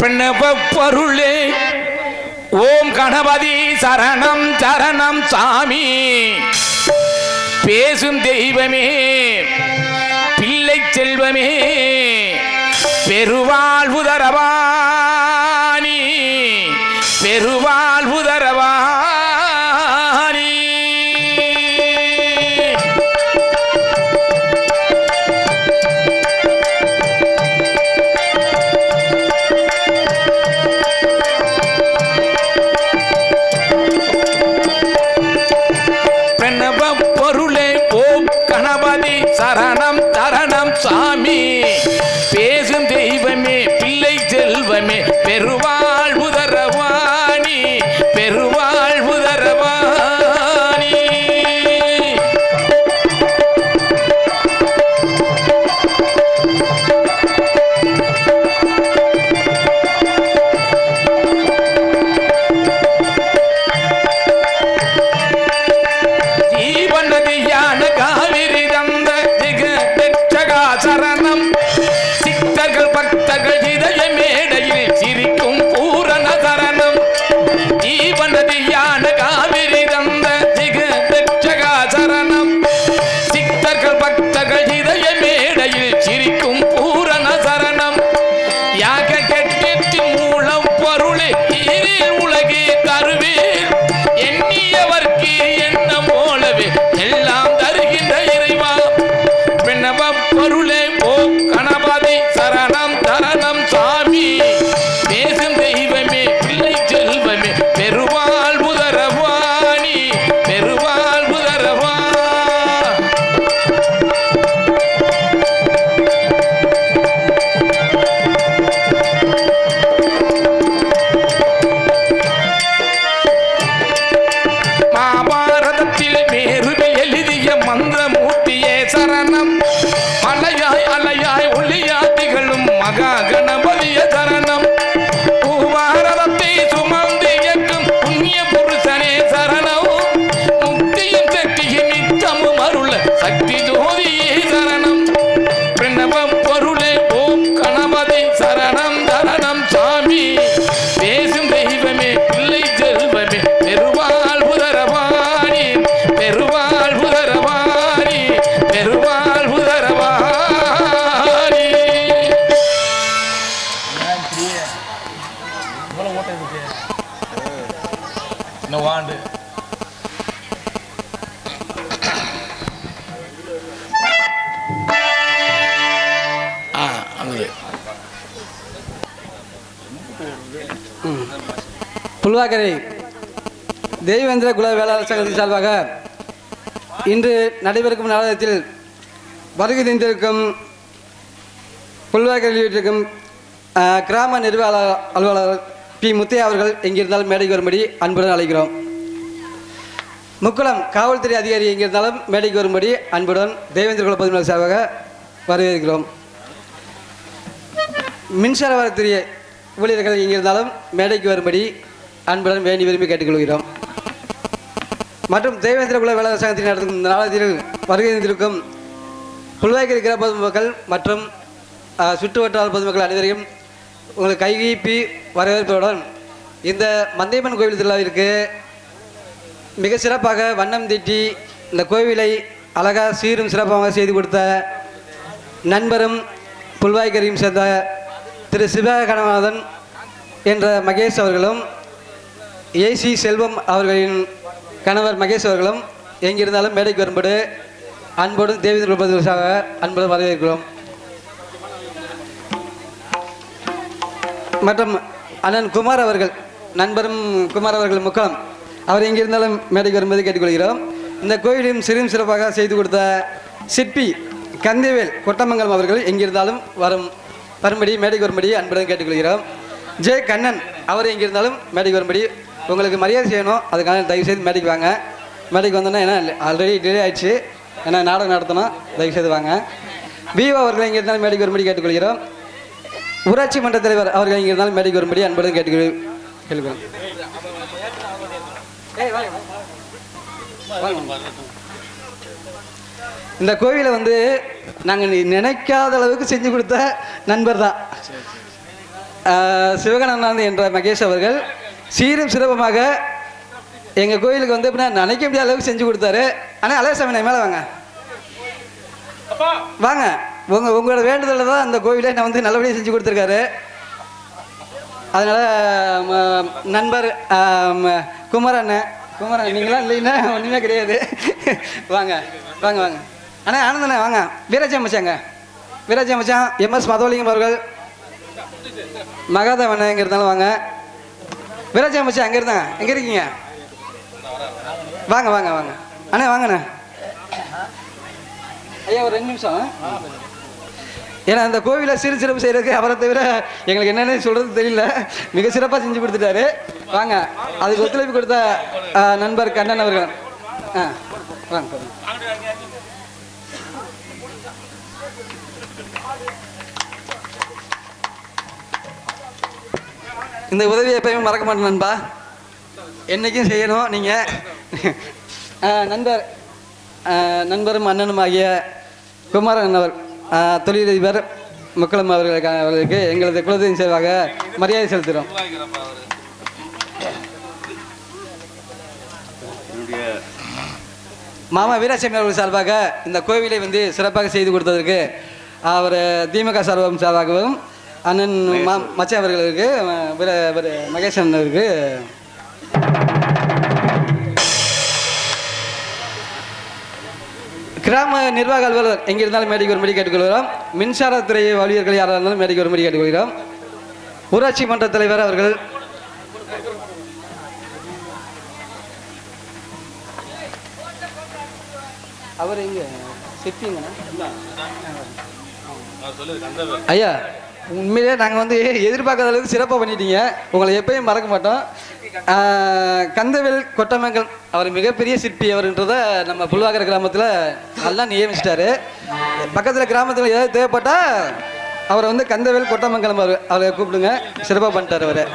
பிரணவ பொருளே ஓம் கணபதி சரணம் சரணம் சாமி. பேசும் தெய்வமே பிள்ளை செல்வமே பெருவாழ்வு தரவாணி பெருவாழ்வு தரவாணி. பிரணவ பொருளே ஓம் கணபதி சரணம் சரணம் சாமி. பேசும் தெய்வமே பிள்ளை செல்வமே பெருவாழ்வு தரவாணி பெருவாழ்வு தரவாணி. ஜீவநதியான காவிரி தந்த ஜெகதட்சகா சரணம். சித்தர்கள் பக்தர்கள் இதய மேடையில் சிரிக்கும் பூரண சரணம். ஜீவநதியான காவிரி தந்த ஜெகதட்சகா சரணம். சித்தர்கள் பக்தர்கள் இதய மேடையில் சிரிக்கும் பூரண சரணம். யாக கெட்டத்தின் மூலம் பொருளை ஈரில் உலகே தருவேன். எண்ணியவர்க்கு எண்ணம் போலவே எல்லாம் தருகின்ற இறைவா. பிரணவ பொருளே ஓம் கணபதி சரணம் சரணம் சாமி. பேசும் தெய்வமே பிள்ளை செல்வமே பெருவாழ்வு தரவாணி பெருவாழ்வு தரவா. மாபாரதத்தில் மேருவில் எழுதிய மந்திரமூர்த்தியே சரணம். மலையாய் அலையாய் ஒளியாய் திகழும் மகா கணபதிய சரணம். பூபாரதத்தை சுமந்து இயக்கும் புண்ணிய புருஷனே சரணம். முக்தியும் சக்தியும் நித்தமும் அருள சக்தி ஜோதியே சரணம். பிரணவ பொருளே ஓம் கணபதி சரணம் சரணம் சாமி. பேசும் தெய்வமே பிள்ளை செல்வமே பெருவாழ்வு தரவாணி பெருவாழ்வு தரவாணி பெருவாழ்வு தரவாணி. வாண்டு புல்வாக்கரை தெய்வேந்திர குல வேளாளர் சங்கத்தின் சார்பாக இன்று நடைபெறும் நாடகத்தில் வருகை தந்திருக்கும் புல்வாக்கரையில் வீட்டிற்கும் கிராம நிர்வாக அலுவலர் பி முத்தையா அவர்கள் எங்கிருந்தாலும் மேடைக்கு வரும்படி அன்புடன் அழைக்கிறோம். முக்குளம் காவல்துறை அதிகாரி எங்கிருந்தாலும் மேடைக்கு வரும்படி அன்புடன் தெய்வேந்திர குல பொதுமக்கள் சார்பாக வரவேற்கிறோம். மின்சார வாரத்துறை ஊழியர்கள் எங்கிருந்தாலும் மேடைக்கு வரும்படி அன்புடன் வேண்டி விரும்பி கேட்டுக்கொள்கிறோம். மற்றும் தேவேந்திர குல வேளாளர் சங்கத்தின் நடத்தும் இந்த நாளத்தில் வருகை தந்திருக்கும் புல்வாய்க்கரை கிராம பொதுமக்கள் மற்றும் சுற்று வட்டார பொதுமக்கள் அனைவரையும் உங்களுக்கு கைகீப்பி வரவேற்புடன் இந்த மந்தையம்மன் கோவில் திருவிழாவிற்கு மிக சிறப்பாக வண்ணம் தீட்டி இந்த கோவிலை அழகாக சீரும் சிறப்பாக செய்து கொடுத்த நண்பரும் புல்வாய்க்கரையும் சேர்ந்த திரு சிவகணநாதன் என்ற மகேஷ் அவர்களும் ஏசி செல்வம் அவர்களின் கணவர் மகேஷ் அவர்களும் எங்கிருந்தாலும் மேடைக்கு வரும்போது அன்போடு தேவேந்திர குலபதியாக அன்போடு வரவேற்கிறோம். மற்றும் அண்ணன் குமார் அவர்கள் நண்பரும் குமார் அவர்கள் முக்கம் அவர் எங்கிருந்தாலும் மேடைக்கு வரும்போது கேட்டுக்கொள்கிறோம். இந்த கோயிலையும் சிறும் சிறப்பாக செய்து கொடுத்த சிற்பி கந்தவேல் கொட்டமங்கலம் அவர்கள் எங்கிருந்தாலும் வரும்படி மேடைக்கு வரும்படி அன்புடன் கேட்டுக்கொள்கிறோம். ஜே கண்ணன் அவர் எங்கிருந்தாலும் மேடைக்கு வரும்படி உங்களுக்கு மரியாதை செய்யணும். அதுக்கான தயவுசெய்து மேடைக்கு வாங்க. மேடைக்கு வந்தோன்னா ஏன்னா ஆல்ரெடி டிலே ஆயிடுச்சு, ஏன்னா நாடகம் நடத்தணும், தயவுசெய்து வாங்க. விவோ அவர்கள் எங்கிருந்தாலும் மேடைக்கு வரும்படி கேட்டுக்கொள்கிறோம். ஊராட்சி மன்ற தலைவர் அவர்கள் எங்கிருந்தாலும் மேடைக்கு வரும்படி அன்புடன் கேட்டுக்கொள்கிறோம். இந்த கோவிலை வந்து நாங்கள் நினைக்காத அளவுக்கு செஞ்சு கொடுத்த நண்பர் தான். சிவகணநாதன் என்ற மகேஷ் அவர்கள் சீரும் சிறப்பமாக எங்கள் கோயிலுக்கு வந்து எப்படின்னா நினைக்க முடியாத அளவுக்கு செஞ்சு கொடுத்தாரு. ஆனால் அலையசாமி மேலே வாங்க வாங்க, உங்களோட வேண்டுதலில் தான் அந்த கோயிலை நான் வந்து நல்லபடியாக செஞ்சு கொடுத்துருக்காரு. அதனால் நண்பர் குமரன் நீங்களாம் இல்லைன்னா ஒன்றுமே கிடையாது. வாங்க வாங்க வாங்க அண்ணா ஆனந்தண்ணே வாங்க. வீராஜா மச்சாங்க, வீராஜா மச்சான் எம்எஸ் மதவலிங்கம் அவர்கள், மகாதேவண்ண எங்கே இருந்தாலும் வாங்க. வீராஜா மச்சான் அங்கே இருந்தாங்க, எங்கே இருக்கீங்க? வாங்க வாங்க வாங்க அண்ணே வாங்கண்ணே. ஐயா ஒரு 2 நிமிஷம். ஏன்னா அந்த கோவிலை சிறு சிறப்பு செய்கிறதுக்கு அவரை தவிர எங்களுக்கு என்னென்னு சொல்கிறது தெரியல. மிக சிறப்பாக செஞ்சு கொடுத்துட்டாரு. வாங்க, அதுக்கு ஒத்துழைப்பு கொடுத்த நண்பர் கண்ணன் அவர்கள். வாங்க. இந்த உதவியை எப்பயுமே மறக்க மாட்டேன் நண்பா, என்றைக்கும் செய்யணும். நீங்கள் நண்பரும் அண்ணனும் ஆகிய குமாரன் அவர் தொழிலதிபர் முக்கலம் அவர்களுக்கு எங்களது குலதெய்வம் சார்பாக மரியாதை செலுத்துகிறோம். மாமா வீராசாமி அவர்கள் சார்பாக இந்த கோவிலை வந்து சிறப்பாக செய்து கொடுத்ததற்கு அவர் திமுக சார்பாகவும் அண்ணன் மச்சான் அவர்களுக்கு மகேசன் அவருக்கு கிராம நிர்வாக அலுவலர் எங்கே இருந்தாலும் மேடைக்கு வரும்படி கேட்டுக்கொள்கிறோம். மின்சாரத்துறை ஊழியர்கள் யாராக இருந்தாலும் மேடைக்கு வரும்படி கேட்டுக்கொள்கிறோம். ஊராட்சி மன்ற தலைவர் அவர்கள், அவர் எங்க சிப்பிங்கண்ணா ஐயா, உண்மையிலே நாங்கள் வந்து எதிர்பார்க்காத அளவுக்கு சிறப்பாக பண்ணிட்டீங்க. உங்களை எப்பயும் மறக்க மாட்டோம். கந்தவேல் கொட்டமங்கல் அவர் மிகப்பெரிய சிற்பி அவர்ன்றதை நம்ம புல்வாக்கர கிராமத்தில் நல்லா நியமிச்சிட்டாரு. பக்கத்தில் கிராமத்தில் ஏதாவது தேவைப்பட்டால் அவரை வந்து கந்தவேல் கொட்டமங்கலம் அவரை கூப்பிடுங்க, சிறப்பாக பண்ணிட்டார் அவர்.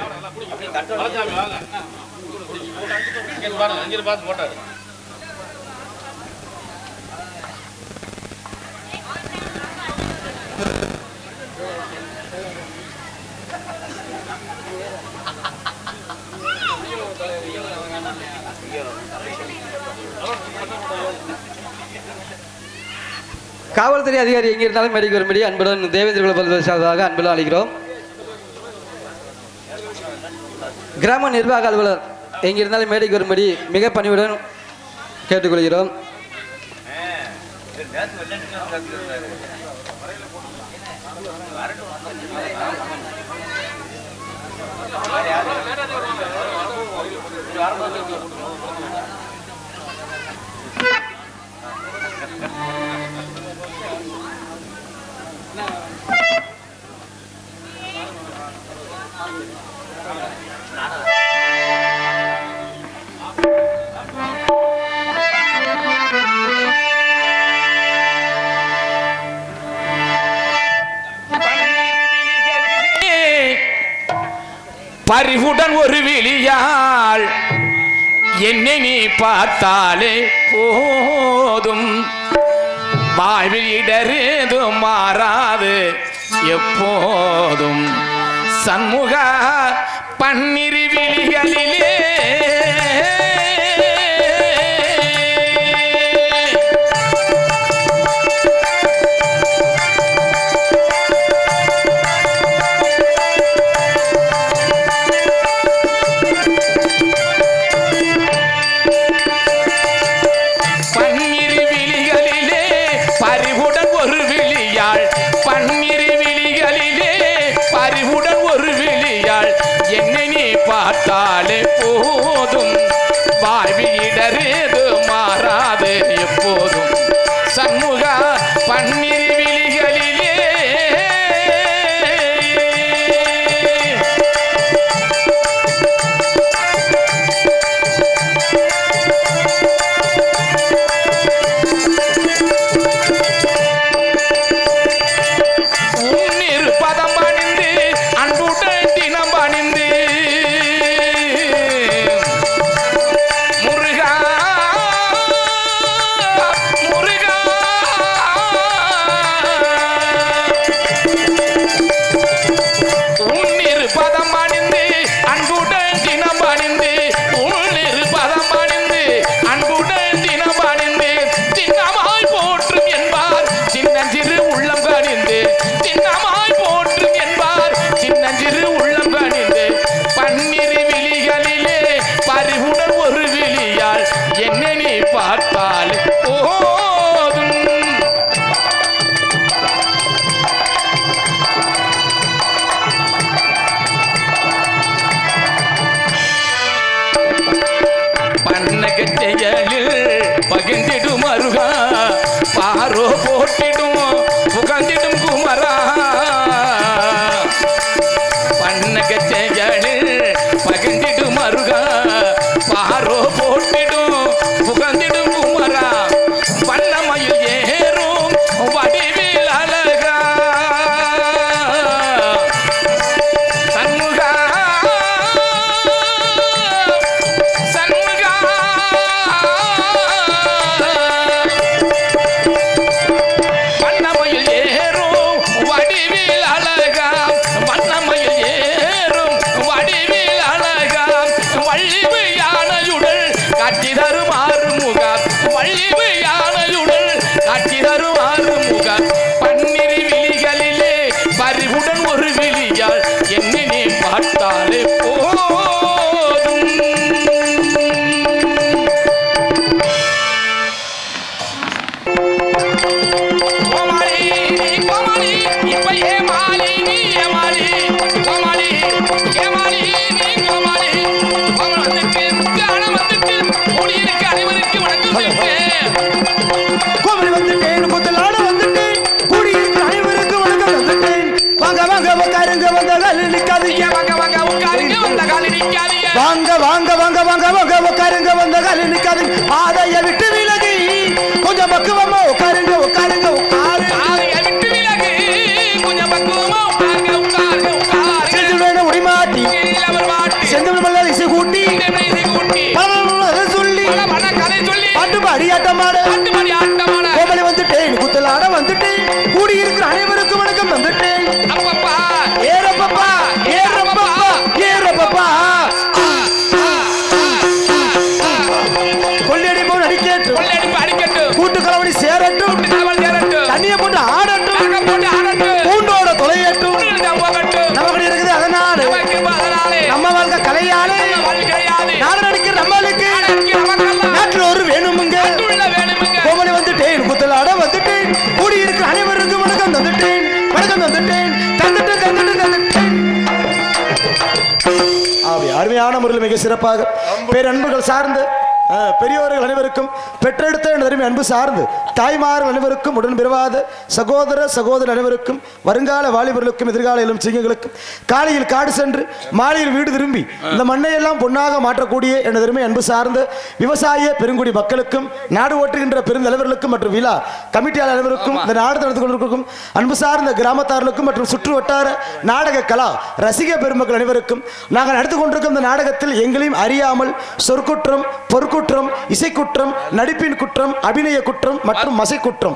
காவல்துறை அதிகாரி எங்கே இருந்தாலும் மேடைக்கு வரும்படி அன்புடன் தேவேந்திர குல சார்பாக அன்புடன் அழைக்கிறோம். கிராம நிர்வாக அலுவலர் எங்கே இருந்தாலும் மேடைக்கு வரும்படி மிக பணிவுடன் கேட்டுக்கொள்கிறோம். பறிவுடன் ஒரு விழியால் என்னை நீ பார்த்தாலே போதும், வாழ்வில் இடரேதும் மாறாது எப்போதும், சண்முக பன்னிரு விழிகளிலே பார்த்தாலே போதும், வாழ்வில் இடரேது மாறாது எப்போதும், சண்முக பன்னிரு விழிகளிலே உன்னிரு பதம் அணிந்து அன்புடன் தினம் அணிந்து என்ன கச்சையடு பகிர்ந்திடும் மருகா பாரோ போட்டிடும் புகழ்ந்திடும் குமரா வண்ணமயில் ஏறும் வடிவில் அழகா சண்முகா சண்முகா வண்ணமயில் ஏறும் வடிவில் அழகா வண்ணமயில் ஏறும் வடிவில் அழகா வள்ளிவு யானையுடல் காட்சி தரும் ஆறுமுகா வள்ளிவு யானையுடல் காட்சி தரும் ஆறுமுகா பன்னிரு விழிகளிலே பறிவுடன் ஒரு விழியால் என்னை பார்த்தாலே போதும் கோமாளி கோமாளி இப்ப ஏமாளி நீ ஏமாளி கோமாளி ஏமாளி நீ கோமாளி கோமாளி வந்துட்டு முக்கான வந்துட்டு கூடியிருக்க அனைவருக்கு வணக்கம் சொல்லிட்டேன் கோமலி வந்துட்டேன் முத்தலாட வந்துட்டேன் கூடியிருக்கிற அனைவருக்கு வணக்கம் வந்துட்டேன் வாங்க வாங்க உட்காருங்க வந்த காலில் நிக்காதீங்க வாங்க வாங்க உட்காருங்க வந்த காலி நிக்காதீங்க வாங்க வாங்க வாங்க வாங்க வாங்க உட்காருங்க வந்த காலில் நிக்காதீங்க பாதைய விட்டு விலகி கொஞ்சம் பக்குவமா உட்காருங்க உட்காருங்க உட்காரு காலையை விட்டு விலகு கொஞ்சம் பக்குவமா உட்காருங்க உட்காருங்க உட்காருங்க செஞ்சு உடிமாட்டி அவர் வாட்டி செந்தமிழ் மலர் இசை கூட்டி இசை கூட்டி பல சொல்லி பல கதை சொல்லி பாட்டு பாடி ஆட்டமாட பாட்டுமணி ஆட்டமான கோமலி வந்துட்டேன் குத்தலாட வந்துட்டேன் கூடியிருக்கிற அனைவருக்கும் வணக்கம் வந்துட்டேன் அப்பப்பா ஏறப்பப்பா ஏறப்பப்பா ஏறப்பப்பா கொள்ளையடி போல் அடிக்கட்டும் கொள்ளையடிப்பு அடிக்கட்டும் கூட்டு கலவடி சேரட்டும் காவல் சேரட்டும் தண்ணியை போட்டு ஆடட்டும் காக்க போட்டு ஆடட்டும் பூண்டோட தொலையட்டும் போகட்டும் நமக்கு இருக்குது அதனால நமக்கு அதனாலே நம்ம வாழ்க்கை கலையாலே வாழ் கிடையாது நாடு நடிக்கிற நம்மளுக்கு நமக்கெல்லாம் நாட்டில் ஒரு வேணுமுங்க உள்ள வேணுமுங்க கோமலி வந்துட்டேன் குத்தலாட வந்துட்டேன் கூடியிருக்கிற அனைவருக்கும் வணக்கம் தந்துட்டேன் வணக்கம் தந்துட்டேன் தந்துட்டேன் தந்துட்டேன் தந்துட்டேன் அப்படி அருமையான முறையில் மிக சிறப்பாக பேரன்புகள் சார்ந்து பெரியோர்கள் அனைவருக்கும் பெற்றெடுத்த எனது அன்பு சார்ந்து தாய்மார்கள் அனைவருக்கும் உடன் பிறவாத சகோதர சகோதரர் அனைவருக்கும் வருங்கால வாலிபர்களுக்கும் எதிர்கால இளம் சிங்கங்களுக்கும் காலையில் காடு சென்று மாலையில் வீடு திரும்பி இந்த மண்ணையெல்லாம் பொன்னாக மாற்றக்கூடிய எனது அன்பு சார்ந்த விவசாய பெருங்குடி மக்களுக்கும் நாடு ஓட்டுகின்ற பெருந்தலைவர்களுக்கும் மற்றும் விழா கமிட்டியாளர் அனைவருக்கும் இந்த நாடு நடந்து கொண்டிருக்கும் அன்பு சார்ந்த கிராமத்தார்களுக்கும் மற்றும் சுற்று வட்டார நாடக கலா ரசிக பெருமக்கள் அனைவருக்கும் நாங்கள் நடந்து கொண்டிருக்கும் இந்த நாடகத்தில் எங்களையும் அறியாமல் சொற்குற்றம் பொறுக்குற்றம் இசைக்குற்றம் நடிப்பின் குற்றம் அபிநய குற்றம் மற்றும் மசை குற்றம்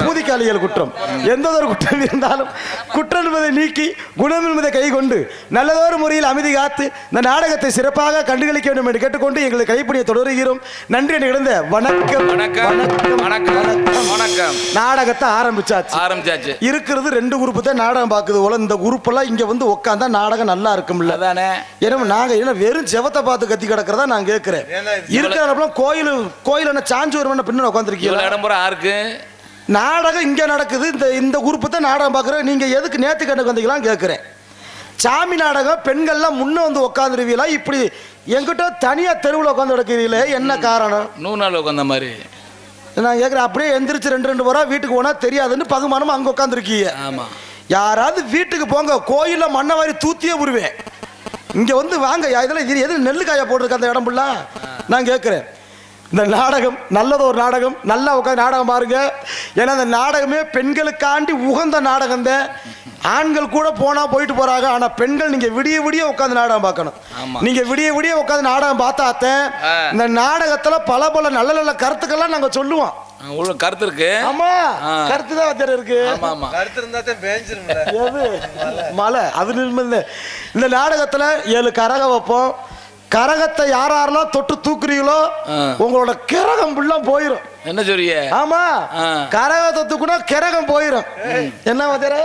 பூதிக்காலியல் குற்றம் எந்த ஒரு குற்றம் இருந்தாலும் குற்றம் என்பதை நீக்கி குணம் என்பதை கை கொண்டு நல்லதொரு முறையில் அமைதி காத்து இந்த நாடகத்தை சிறப்பாக கண்டுகளிக்க வேண்டும் என்று கேட்டுக்கொண்டு எங்களை கைப்பணியை தொடருகிறோம். நன்றி இழந்த வணக்கம் வணக்கம் வணக்கம் வணக்கம். நாடகத்தை ஆரம்பிச்சாச்சு. இருக்கிறது 2 குரூப் தான் நாடகம் பாக்குது போல. இந்த குரூப் எல்லாம் இங்க வந்து உட்காந்தா நாடகம் நல்லா இருக்கும்ல தானே. ஏன்னா நாங்க வெறும் செவத்தை பார்த்து கத்தி கிடக்கிறதா நான் கேட்கிறேன். இருக்கிற கோயில் சாஞ்சு வருவன பின்ன உட்காந்துருக்கீங்க. நாடகம் இங்க நடக்குது. இந்த குரூப் தான் நாடகம் பாக்குற. நீங்க எதுக்கு நேத்து கண்டுக்கு வந்தீங்களாம் கேட்கிறேன். சாமி நாடகம் பெண்கள்லாம் முன்ன வந்து உட்காந்துருவீங்களா? இப்படி என்கிட்ட தனியா தெருவில் உட்காந்து கிடக்கிறீங்களே, என்ன காரணம்? 100 நாள் உட்காந்த மாதிரி நான் கேட்குறேன். அப்படியே எந்திரிச்சு 2 வாரம் வீட்டுக்கு போனா தெரியாதுன்னு பகுமானமா அங்க உட்காந்துருக்கீங்க. ஆமா, யாராவது வீட்டுக்கு போங்க, கோயில்ல மண்ணை வாரி தூத்தியே உருவேன். இங்க வந்து வாங்க, இதெல்லாம் எது நெல்லுக்காய போட்டிருக்க அந்த இடம் ஃபுல்லா நான் கேட்கிறேன். இந்த நாடகம் நல்லது, ஒரு நாடகம் நல்லா உட்காந்து நாடகம் பாருங்க. ஏன்னா இந்த நாடகமே பெண்களுக்காண்டி உகந்த நாடகம் தான். ஆண்கள் கூட போனா போயிட்டு போறாங்க. ஆனா பெண்கள் நீங்க விடிய விடிய உட்காந்து நாடகம் பார்க்கணும். நீங்க விடிய விடிய உட்காந்து நாடகம் பார்த்தாத்தேன் இந்த நாடகத்துல பல பல நல்ல நல்ல கருத்துக்கள்லாம் நாங்க சொல்லுவோம். கருத்து இருக்கு. ஆமா, கருத்து தான் வச்சர இருக்கு. கருத்து இருந்தா தான் பேஞ்சிரும்ல. மலை அது இந்த நாடகத்துல 7 கரகம் வைப்போம். கரகத்தை யாரெல்லாம் தொட்டு தூக்குறீங்களோ உங்களோட கிரகம் ஃபுல்லா போயிரும். என்ன சொல்றிய? ஆமா, கரகத்தை தூக்குனா கிரகம் போயிரும். என்ன வச்சர?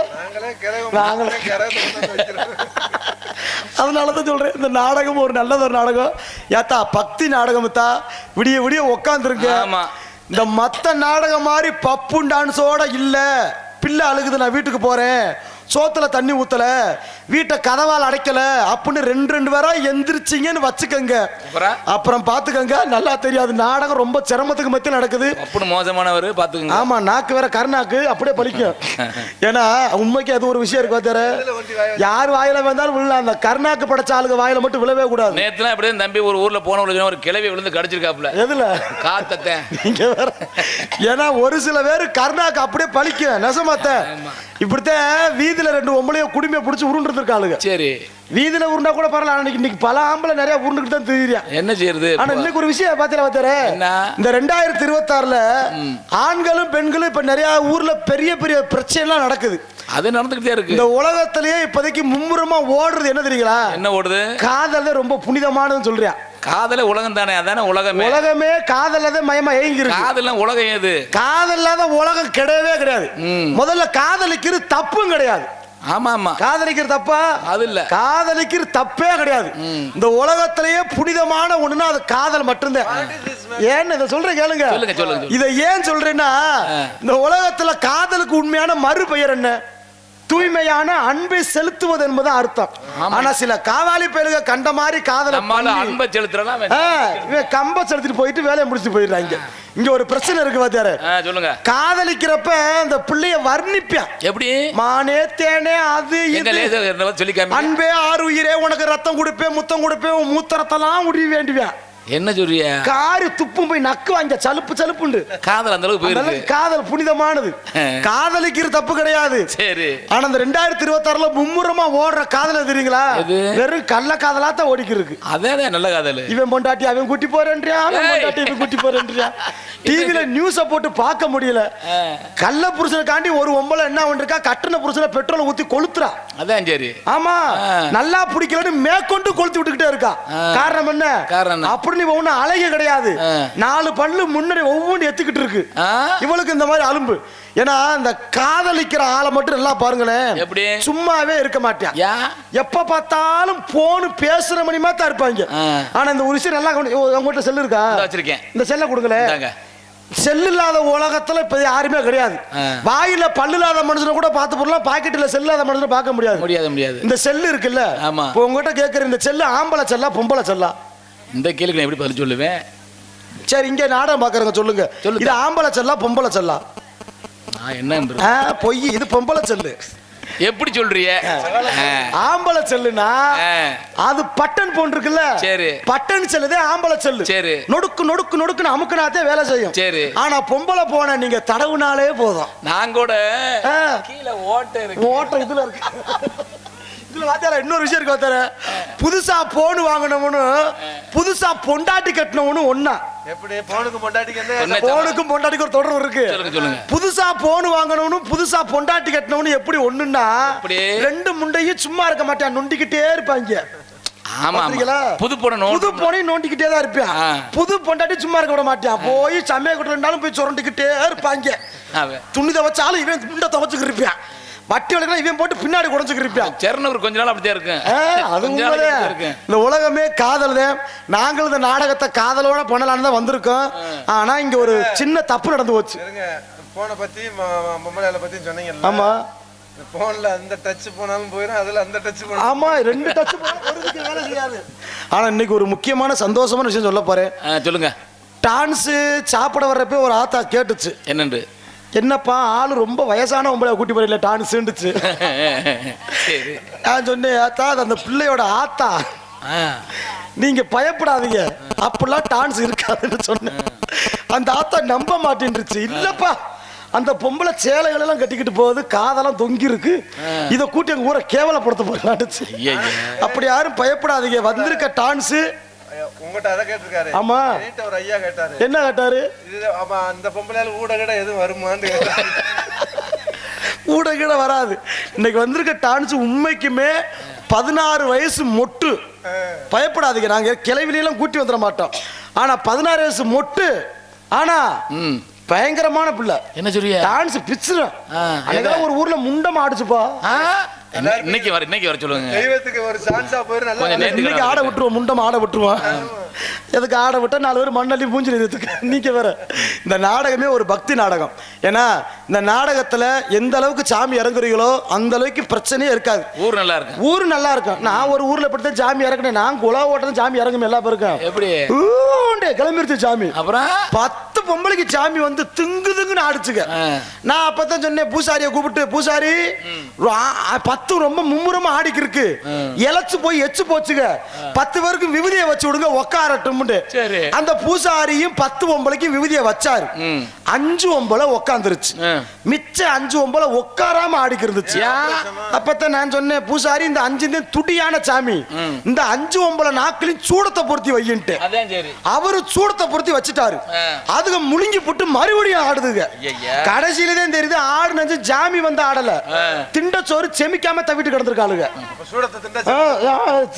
அதனாலதான் சொல்றேன், இந்த நாடகம் ஒரு நல்லது ஒரு நாடகம். ஏத்தா பக்தி நாடகம் விடிய விடிய உட்காந்துருங்க. இந்த மத்த நாடகம் மாதிரி பப்பு டான்ஸோட இல்ல. பிள்ளை அழுகுது, நான் வீட்டுக்கு போறேன், சோத்துல தண்ணி ஊத்தல, வீட்டை கதவால் அடைக்கல அப்படின்னு ரெண்டு பேரா எந்திரிச்சிங்கன்னு வச்சுக்கோங்க. அப்புறம் பாத்துக்கங்க, நல்லா தெரியாது நாடகம் ரொம்ப சிரமத்துக்கு மத்தியில் நடக்குது. அப்படி மோசமானவர் பாத்துக்கங்க. ஆமா, நாக்கு வேற கருநாக்கு அப்படியே பலிக்கும். ஏன்னா உண்மைக்கு அது ஒரு விஷயம் இருக்கு பாத்தாரு, யார் வாயில வந்தாலும் விழலாம், அந்த கருநாக்கு படைச்ச ஆளுங்க வாயில மட்டும் விழவே கூடாது. நேத்துலாம் அப்படியே தம்பி ஒரு ஊர்ல போன ஒரு கிளவி விழுந்து கடிச்சிருக்காப்ல. எதுல? காத்தத்தை. நீங்க வேற. ஏன்னா ஒரு சில பேரு கருநாக்கு அப்படியே பலிக்கும் நெசமாத்த. இப்படித்தான் வீதியில 2 ஒம்பளையும் குடுமையை பிடிச்சி உருண்டு இருக்காளுங்க. சரி, வீதியில உருண்டா கூட பரவாயில்ல. இன்னைக்கு பல ஆம்பளை நிறைய உருண்டுகிட்டு தான் தெரியுறியா. என்ன செய்யறது? ஆனா இன்னைக்கு ஒரு விஷயம் பாத்தீங்களா, இந்த 2026ல ஆண்களும் பெண்களும் இப்ப நிறைய ஊர்ல பெரிய பெரிய பிரச்சனை எல்லாம் நடக்குது. அது நடந்துகிட்டே இருக்கு. இந்த உலகத்திலேயே இப்போதைக்கு மும்முரமா ஓடுறது என்ன தெரியுங்களா? என்ன ஓடுது? காதல் ரொம்ப புனிதமானதுன்னு சொல்றியா? காதல உலகம் தானே, அதானே உலகமே. உலகமே காதல்ல மயமா ஏங்கி இருக்கு. காதல்லாம் உலகம் ஏது? காதல் இல்லாத உலகம் கிடையவே கிடையாது. முதல்ல காதலிக்கிறது தப்பும் கிடையாது. ஆமா ஆமா, காதலிக்கிறது தப்பா? அது இல்ல, காதலிக்கிறது தப்பே கிடையாது. இந்த உலகத்திலேயே புனிதமான ஒண்ணுன்னா அது காதல் மட்டும்தான். ஏன்னு இதை சொல்றேன் கேளுங்க. இதை ஏன் சொல்றேன்னா, இந்த உலகத்துல காதலுக்கு உண்மையான மறு பெயர் என்ன? தூய்மையான அன்பை செலுத்துவது என்பது அர்த்தம். ஆனா சில காவாலி பேருங்க கண்ட மாதிரி காதல அன்பை செலுத்துறலாம், கம்ப செலுத்திட்டு போயிட்டு வேலையை முடிச்சுட்டு போயிடுறாங்க. இங்க ஒரு பிரச்சனை இருக்கு பாத்தியாரு. சொல்லுங்க. காதலிக்கிறப்ப இந்த பிள்ளைய வர்ணிப்பேன். எப்படி? மானே தேனே அது சொல்லி அன்பே ஆறு உயிரே உனக்கு ரத்தம் கொடுப்பேன், முத்தம் கொடுப்பேன், மூத்த ரத்தம்லாம் உடைய வேண்டுவேன். என்ன சொல்றிய? காரி துப்பும் போய் நக்கு வாங்க சலுப்பு சலுப்புண்டு. காதல் அந்த அளவுக்கு போயிருக்கு. காதல் புனிதமானது, காதலிக்கிறது தப்பு கிடையாது. சரி. ஆனா இந்த 2026ல மும்முரமா ஓடுற காதல் தெரியுங்களா? வெறும் கள்ள காதலாத்தான் ஓடிக்கிருக்கு. அதே நல்ல காதல். இவன் பொண்டாட்டி அவன் கூட்டி போறேன்றியா, அவன் பொண்டாட்டி இவன் கூட்டி போறேன்றியா. டிவில நியூஸ போட்டு பார்க்க முடியல. கள்ள புருஷனுக்காண்டி ஒரு ஒம்பளை என்ன பண்ணிருக்கா, கட்டண புருஷனை பெட்ரோல் ஊத்தி கொளுத்துறா. அதான் சரி. ஆமா, நல்லா பிடிக்கலன்னு மேற்கொண்டு கொளுத்து விட்டுக்கிட்டே இருக்கா. காரணம் என்ன? காரணம் அப்படி ஒண்ணு அழகே கிடையாது. 4 பல்லு முன்னாடி ஒவ்வொன்று எத்துக்கிட்டு இருக்கு. இவளுக்கு இந்த மாதிரி அலும்பு. ஏன்னா இந்த காதலிக்கிற ஆளை மட்டும் நல்லா பாருங்களேன், எப்படி சும்மாவே இருக்க மாட்டேன். எப்ப பார்த்தாலும் போன் பேசுற மணிமா தான் இருப்பாங்க. ஆனா இந்த ஒரு விஷயம் நல்லா, உங்ககிட்ட செல்லு இருக்கா? வச்சிருக்கேன். இந்த செல்ல கொடுங்களேன். செல் இல்லாத உலகத்துல இப்ப யாருமே கிடையாது. வாயில பல்லு இல்லாத மனுஷனை கூட பார்த்து போடலாம், பாக்கெட்ல செல் இல்லாத மனுஷனை பார்க்க முடியாது. இந்த செல்லு இருக்குல்ல, உங்ககிட்ட கேட்கற இந்த செல்லு ஆம்பளை செல்லா பொம்பளை செல்லா? இந்த கேள்விக்கு நான் எப்படி பதில் சொல்லுவேன்? சரி, இங்க நாடகம் பாக்குறவங்க சொல்லுங்க, இது ஆம்பளை செல்லா பொம்பளை செல்லா? என்ன பொய், இது பொம்பளை செல்லு. எப்படி சொல்றிய? ஆம்பளை செல்லுனா அது பட்டன் போன் இருக்குல்ல, சரி, பட்டன் செல்லுதே ஆம்பளை செல்லு. சரி, நொடுக்கு நொடுக்கு நொடுக்குன்னு அமுக்குனாதே வேலை செய்யும். சரி, ஆனா பொம்பளை போன நீங்க தடவுனாலே போதும். நான் கூட கீழ ஓட்டை இருக்கு, ஓட்டை இதுல இருக்கு. இதுல வாத்தார இன்னொரு விஷயம் இருக்கு வாத்தார, புதுசா போன் வாங்கணும்னு புதுசா பொண்டாட்டி கட்டணும்னு ஒண்ணா. எப்படி போனுக்கும் பொண்டாட்டிக்கு போனுக்கும் பொண்டாட்டிக்கு ஒரு தொடர்பு இருக்கு. புதுசா போன் வாங்கணும்னு புதுசா பொண்டாட்டி கட்டணும்னு எப்படி ஒண்ணுன்னா, 2 முண்டையும் சும்மா இருக்க மாட்டான், நொண்டிக்கிட்டே இருப்பாங்க. புது போனையும் நோண்டிக்கிட்டே தான் இருப்பான். புது பொண்டாட்டி சும்மா இருக்க விட மாட்டான். போய் சமையல் கட்டுறாலும் போய் சுரண்டிக்கிட்டே இருப்பாங்க. துணி துவைச்சாலும் இவன் முண்டை துவைச்சுக்கிட்டு இருப்பான். வட்டி வளர்க்கலாம் இவன் போட்டு பின்னாடி குறைஞ்சுக்கிருப்பான். செருனவர் கொஞ்ச நாள் அப்படியே இருக்கு. இந்த உலகமே காதல் தான். நாங்கள் இந்த நாடகத்தை காதலோட பண்ணலான்னு தான் வந்திருக்கோம். ஆனா இங்க ஒரு சின்ன தப்பு நடந்து போச்சு. போனை பத்தி மொபைல பத்தி சொன்னீங்க. ஆமா, போன்ல அந்த டச் போனாலும் போயிடும், அதுல அந்த டச் போனாலும். ஆமா, 2 டச் போனாலும் வேலை செய்யாது. ஆனா இன்னைக்கு ஒரு முக்கியமான சந்தோஷமான விஷயம் சொல்ல போறேன். சொல்லுங்க. டான்ஸ் சாப்பிட வர்றப்ப ஒரு ஆத்தா கேட்டுச்சு, என்னன்னு, என்னப்பா ஆளு ரொம்ப வயசான உங்களை கூட்டி போறீங்களா டான்ஸ்ன்னுச்சு. நான் சொன்னேன், ஆத்தா அந்த பிள்ளையோட ஆத்தா, நீங்க பயப்படாதீங்க, அப்படிலாம் டான்ஸ் இருக்காதுன்னு சொன்னேன். அந்த ஆத்தா நம்ப மாட்டேன்ருச்சு. இல்லப்பா, அந்த பொம்பளை சேலைகள் எல்லாம் கட்டிக்கிட்டு போகுது, காதெல்லாம் தொங்கி இருக்கு, இதை கூட்டி எங்க ஊரை கேவலப்படுத்த போறாச்சு. அப்படி யாரும் பயப்படாதீங்க, வந்திருக்க டான்ஸ் உங்ககிட்ட அத கேட்டிருக்காரு. ஆமா, ஒரு ஐயா கேட்டாரு. என்ன கேட்டாரு? இது அந்த பொம்பளையால ஊடகட எதுவும் வருமான்னு கேட்டாரு. ஊடகட வராது. இன்னைக்கு வந்திருக்க டான்ஸ் உண்மைக்குமே 16 வயசு மொட்டு. பயப்படாதீங்க, நாங்க கிளைவிலாம் கூட்டி வந்துட மாட்டோம். ஆனா 16 வயசு மொட்டு, ஆனா பயங்கரமான பிள்ளை. என்ன சொல்றிய? டான்ஸ் பிச்சுரும். ஒரு ஊர்ல முண்டம் ஆடுச்சுப்பா. இன்னைக்கு வர சொல்லுங்க. தெய்வத்துக்கு ஒரு சான்ஸா போயிரு நல்லா கொஞ்சம் நேர்த்தி இன்னைக்கு ஆட விட்டுருவோம், முண்டம் ஆட விட்டுருவோம். எதுக்கு ஆட விட்டா 4 பேர் மண்ணள்ளி மூஞ்சில் இதுக்கு நீங்க வேற. இந்த நாடகமே ஒரு பக்தி நாடகம். ஏன்னா இந்த நாடகத்துல எந்த அளவுக்கு சாமி இறங்குறீங்களோ அந்த அளவுக்கு பிரச்சனையே இருக்காது. ஊர் நல்லா இருக்கு. ஊர் நல்லா இருக்கும். நான் ஒரு ஊர்ல படுத்த சாமி இறங்கினேன். நான் குலா ஓட்டதான் சாமி இறங்கும் எல்லா பேருக்கும். எப்படி கிளம்பிருச்சு சாமி. அப்புறம் 10 பொம்பளைக்கு சாமி வந்து திங்கு திங்குன்னு ஆடிச்சுங்க. நான் அப்பதான் சொன்னேன் பூசாரியை கூப்பிட்டு, பூசாரி 10 ரொம்ப மும்முரமா ஆடிக்கு இருக்கு, இழைச்சு போய் எச்சு போச்சுங்க, 10 பேருக்கு விபூதியை வச்சு விடுங்க உக்காரட்டும். அந்த பூசாரியும் 10 பொம்பளைக்கு விபூதியை வச்சாரு. 5 பொம்பளை உக்காந்துருச்சு. மிச்ச 5 பொம்பளை உட்காராம ஆடிக்கு இருந்துச்சு. அப்பதான் நான் சொன்னேன் பூசாரி இந்த 5 துடியான சாமி, இந்த 5 பொம்பளை நாக்கிலையும் சூடத்தை பொருத்தி வையின்ட்டு. அவரு சூடத்தை பொருத்தி வச்சுட்டாரு. அதுக்கு முழுங்கி போட்டு மறுபடியும் ஆடுதுங்க. கடைசியில தான் தெரியுது ஆடு நஞ்சு ஜாமி வந்து ஆடல, திண்ட சோறு செமிக்காம தவிட்டு கிடந்திருக்காளுங்க.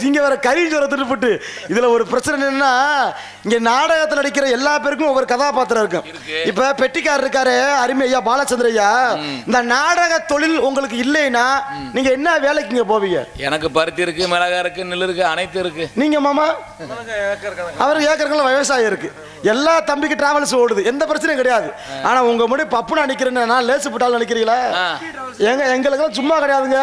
இங்க வேற கறி சோறு திட்டு போட்டு. இதுல ஒரு பிரச்சனை என்னன்னா, இங்க நாடகத்தில் நடிக்கிற எல்லா பேருக்கும் ஒவ்வொரு கதாபாத்திரம் இருக்கும். இப்ப பெட்டிக்காரர் இருக்காரு அருமை ஐயா பாலச்சந்திர ஐயா, இந்த நாடக தொழில் உங்களுக்கு இல்லைன்னா நீங்க என்ன வேலைக்கு இங்க போவீங்க? எனக்கு பருத்தி இருக்கு, மிளகா இருக்கு, நெல் இருக்கு, அனைத்து இருக்கு. நீங்க மாமா அவருக்கு ஏக்கருக்குள்ள விவசாயம் இருக்கு. எல்லா தம்பிக்கு டிராவல்ஸ் ஓடுது, எந்த பிரச்சனையும் கிடையாது. ஆனா உங்க முன்னாடி பப்புனா நிக்கிறேன்னு நான் லேசு போட்டாலும் நினைக்கிறீங்களா? எங்களுக்கெல்லாம் சும்மா கிடையாதுங்க.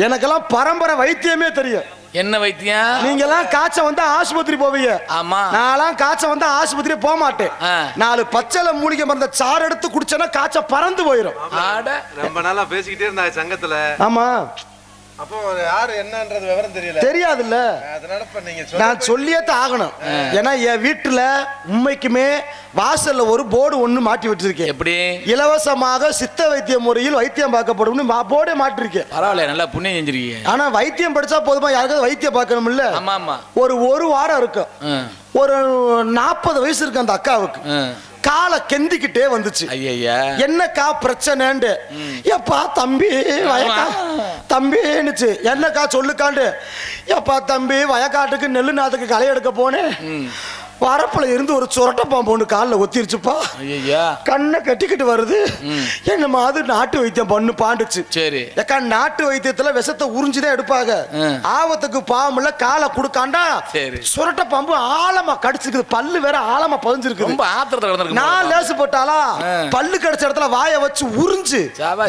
எனக்கெல்லாம் பரம்பரை வைத்தியமே தெரியும். என்ன வைத்தியம்? நீங்க எல்லாம் காய்ச்ச வந்து ஆஸ்பத்திரி போவீங்க. ஆமா. நான்லாம் காய்ச்ச வந்து ஆஸ்பத்திரி போக மாட்டேன். 4 பச்சளை மூலிகை மருந்த சாறு எடுத்து குடிச்சேன்னா காய்ச்ச பறந்து போயிடும். ரொம்ப நாளா பேசிக்கிட்டே இருந்தாங்க சங்கத்துல. ஆமா. அப்போ யாரு என்னன்றது விவரம் தெரியல. தெரியாதுல்ல. அதனால நீங்க நான் சொல்லியே ஆகணும். ஏன்னா என் வீட்டுல உண்மைக்குமே வாசல்ல ஒரு போர்டு ஒண்ணு மாட்டி வச்சிருக்கேன். எப்படி? இலவசமாக சித்த வைத்திய முறையில் வைத்தியம் பார்க்கப்படும் போர்டே மாட்டிருக்கேன். பரவாயில்ல, நல்லா புண்ணியம் செஞ்சிருக்கீங்க. ஆனா வைத்தியம் படிச்சா போதுமா? யாருக்காவது வைத்தியம் பார்க்கணும் இல்ல? ஆமா ஆமா. ஒரு வாரம் இருக்கும். ஒரு 40 வயசு இருக்கு அந்த அக்காவுக்கு. காலை கெந்திக்கிட்டே வந்துச்சு. என்னக்கா பிரச்சனைண்டு, எப்பா தம்பி வயக்கா தம்பின்னுச்சு. என்னக்கா சொல்லுக்காண்டு, எப்பா தம்பி வயக்காட்டுக்கு நெல்லு நாத்துக்கு களை எடுக்க போனேன், வரப்புல இருந்து ஒரு சுரட்ட பாம்பு ஒண்ணு காலில் ஒத்திருச்சுப்பா, கண்ணை கட்டிக்கிட்டு வருது, என்னமா அது நாட்டு வைத்தியம் பண்ணு பாண்டுச்சு. சரி ஏக்கா நாட்டு வைத்தியத்துல விஷத்தை உறிஞ்சுதான் எடுப்பாங்க, ஆபத்துக்கு பாம்புல காலை கொடுக்காண்டா சுரட்ட பாம்பு ஆழமா கடிச்சிருக்குது, பல்லு வேற ஆழமா பதிஞ்சிருக்கு. நான் லேசு போட்டாலா பல்லு கடிச்ச இடத்துல வாய வச்சு உறிஞ்சு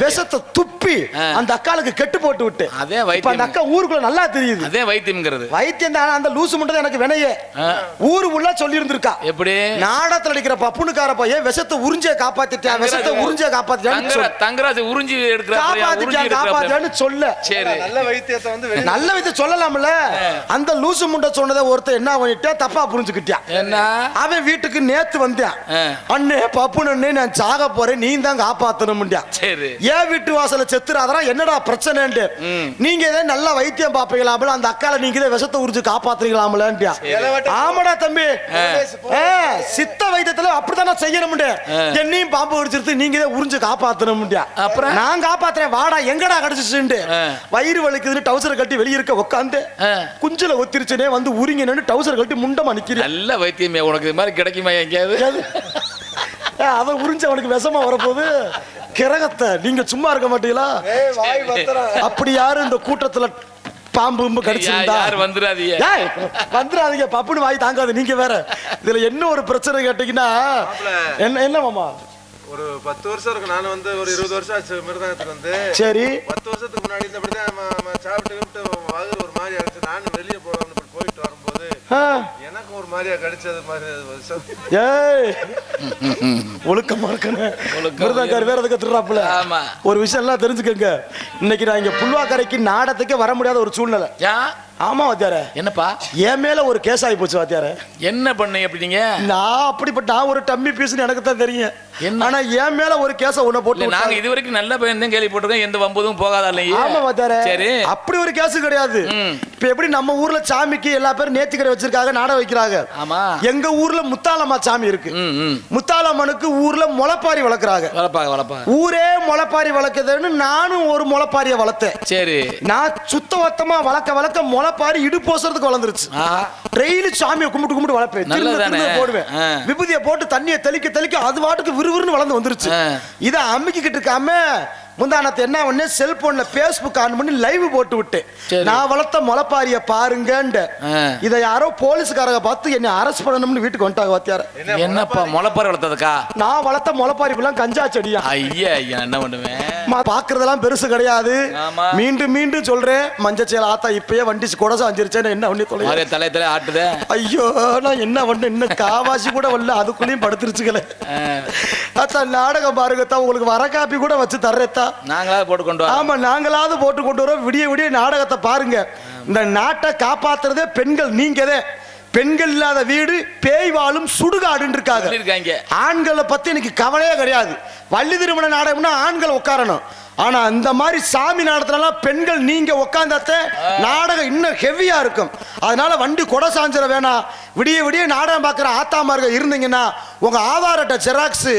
விஷத்தை துப்பி அந்த அக்காளுக்கு கெட்டு போட்டு விட்டு. அந்த அக்கா ஊருக்குள்ள நல்லா தெரியுது. அதே வைத்தியம் வைத்தியம் தான். அந்த லூசு மட்டும் எனக்கு வினையே ஊரு உள்ள சொல்லி இருந்திருக்கா. எப்படி? நாடகத்துல அடிக்கிற பப்புனுக்கார பையன் விஷத்தை உறிஞ்சே காப்பாத்திட்டான், விஷத்தை உறிஞ்சே காப்பாத்திட்டான், தங்கராஜ் உறிஞ்சி எடுக்கிற காப்பாத்திட்டான்னு சொல்ல. சரி நல்ல வைத்தியத்தை வந்து நல்ல வைத்தியம் சொல்லலாம்ல. அந்த லூசு முண்டை சொன்னதை ஒருத்தர் என்ன பண்ணிட்டா தப்பா புரிஞ்சுக்கிட்டான். என்ன? அவன் வீட்டுக்கு நேத்து வந்தான். அண்ணே பப்புனே நான் சாக போறேன், நீ தான் காப்பாத்தணும். சரி ஏன் வீட்டு வாசல செத்துறாதா, என்னடா பிரச்சனைன்னு. நீங்க இதே நல்ல வைத்தியம் பாப்பீங்களாம்ல, அந்த அக்கால நீங்க விஷத்தை உறிஞ்சு காப்பாத்துறீங்களாம்ல. ஆமாடா தம்பி, சித்த வைத்தியத்துல அப்படித்தான் செய்யணும். என்னையும் பாம்பு கடிச்சிருத்து, நீங்க உறிஞ்சு காப்பாத்தணும். அப்புறம் நான் காப்பாத்துறேன் வாடா, எங்கடா கடிச்சிட்டு. வயிறு வலிக்குதுன்னு டவுசர் கட்டி வெளியிருக்க உட்காந்து குஞ்சுல ஒத்திருச்சுனே வந்து உரிங்கன்னு டவுசர் கட்டி முண்டமா நிக்கிறேன். நல்ல வைத்தியமே உனக்கு இது மாதிரி கிடைக்குமா எங்கேயாவது? அவன் உறிஞ்ச அவனுக்கு விஷமா வரப்போகுது. கிரகத்தை நீங்க சும்மா இருக்க மாட்டீங்களா? அப்படி யாரும் இந்த கூட்டத்துல பாம்பு கடிச்சிருந்தா வந்துடாதீங்க, பப்புனு வாய் தாங்காது. நீங்க வேற இதுல என்ன ஒரு பிரச்சனை கேட்டீங்கன்னா, என்ன மாமா ஒரு 10 வருஷம் இருக்கு. நான் வந்து ஒரு 20 வருஷம் ஆச்சு மிருதங்கத்துக்கு வந்து. சரி 10 வருஷத்துக்கு முன்னாடி இந்த சாப்பிட்டு வாகுற ஒரு மாதிரி ஆச்சு. நானும் வெளியே போகலாம்னு போயிட்டு வரும்போது எனக்கு ஒரு மாதிரியா கடிச்சது மாதிரி. ஒழுக்கமா இருக்கணும். மிருதங்கார் வேற எதுக்கு திருறாப்புல. ஒரு விஷயம் எல்லாம் தெரிஞ்சுக்கங்க. இன்னைக்கு நான் இங்க புல்வாக்கரைக்கு நாடத்துக்கு வர முடியாத ஒரு சூழ்நிலை. ஆமா வாத்தியார. என்னப்பா? என் மேல ஒரு கேஸ் ஆகி போச்சு வாத்தியார. என்ன பண்ண அப்படிங்க? நான் அப்படிப்பட்ட ஒரு டம்மி பீஸ்னு எனக்கு தான் தெரியும். ஆனா என் மேல ஒரு கேஸ ஒண்ணு போட்டு நாங்க இது வரைக்கும் நல்ல பையன் தான் கேள்விப்பட்டிருக்கோம், எந்த வம்பதும் போகாத இல்லையே. ஆமா வாத்தியார. சரி அப்படி ஒரு கேஸ் கிடையாது. இப்ப எப்படி நம்ம ஊர்ல சாமிக்கு எல்லா பேரும் நேர்த்திக்கரை வச்சிருக்காங்க, நாட வைக்கிறாங்க. ஆமா எங்க ஊர்ல முத்தாலம்மா சாமி இருக்கு. முத்தாலம்மனுக்கு ஊர்ல முளைப்பாரி வளர்க்குறாங்க. ஊரே முளைப்பாரி வளர்க்குதுன்னு நானும் ஒரு முளைப்பாரியை வளர்த்தேன். சரி நான் சுத்தவத்தமா வளர்க்க முளைப்பாரி இடுப்போசறதுக்கு வளர்ந்துருச்சு. டெய்லி சாமியை கும்பிட்டு வளர்ப்பேன், போடுவேன். விபூதியை போட்டு தண்ணியை தெளிக்க அது வாட்டுக்கு விறுவிறுன்னு வளர்ந்து வந்துருச்சு. இதை அம்மிக்கிட்டு இருக்காம முந்தானத்து என்ன பண்ணேன், செல்போன்ல பேஸ்புக் ஆன் பண்ணி லைவ் போட்டு விட்டேன். நான் வளர்த்த முளைப்பாரிய பாருங்க. இதை யாரோ போலீஸ்காரங்க பார்த்து என்னை அரெஸ்ட் பண்ணணும்னு வீட்டுக்கு வந்துட்டாங்க. வாத்தியார என்னப்பா முளைப்பாரி வளர்த்ததுக்கா? நான் வளர்த்த முளைப்பாரி கஞ்சா செடியா. ஐயா என்ன பண்ணுவேன், பாக்குறதெல்லாம் பெருசு கிடையாது. மீண்டும் மீண்டும் சொல்றேன், மஞ்சச்சேல ஆத்தா இப்பயே வண்டி கொடசா வந்துருச்சேன்னு என்ன பண்ணி தொலை தலை தலை ஆட்டுதே. ஐயோ நான் என்ன பண்ண, இன்னும் காவாசி கூட வரல, அதுக்குள்ளேயும் படுத்துருச்சுக்கல. அத்தா நாடகம் பாருங்கத்தா, உங்களுக்கு வர காப்பி கூட வச்சு தர்றேத்தா. நாங்களாவது போட்டு கொண்டு வரோம். ஆமா நாங்களாவது போட்டு கொண்டு வரோம். விடிய விடிய நாடகத்தை பாருங்க. இந்த நாட்டை காப்பாத்துறதே பெண்கள். நீங்கதே பெண்கள் இல்லாத வீடு பேய் வாழும் சுடுகாடுன்னு இருக்காங்க. ஆண்களை பத்தி எனக்கு கவலையே கிடையாது. வள்ளி திருமண நாடகம்னா ஆண்கள் உட்காரணும். ஆனா இந்த மாதிரி சாமி நாடகத்துலலாம் பெண்கள் நீங்க உட்கார்ந்தாத்த நாடகம் இன்னும் ஹெவியா இருக்கும். அதனால வண்டி கொடை சாஞ்சிட வேணாம். விடிய விடிய நாடகம் பார்க்குற ஆத்தாமார்கள் இருந்தீங்கன்னா உங்க ஆதார் அட்டை ஜெராக்ஸ்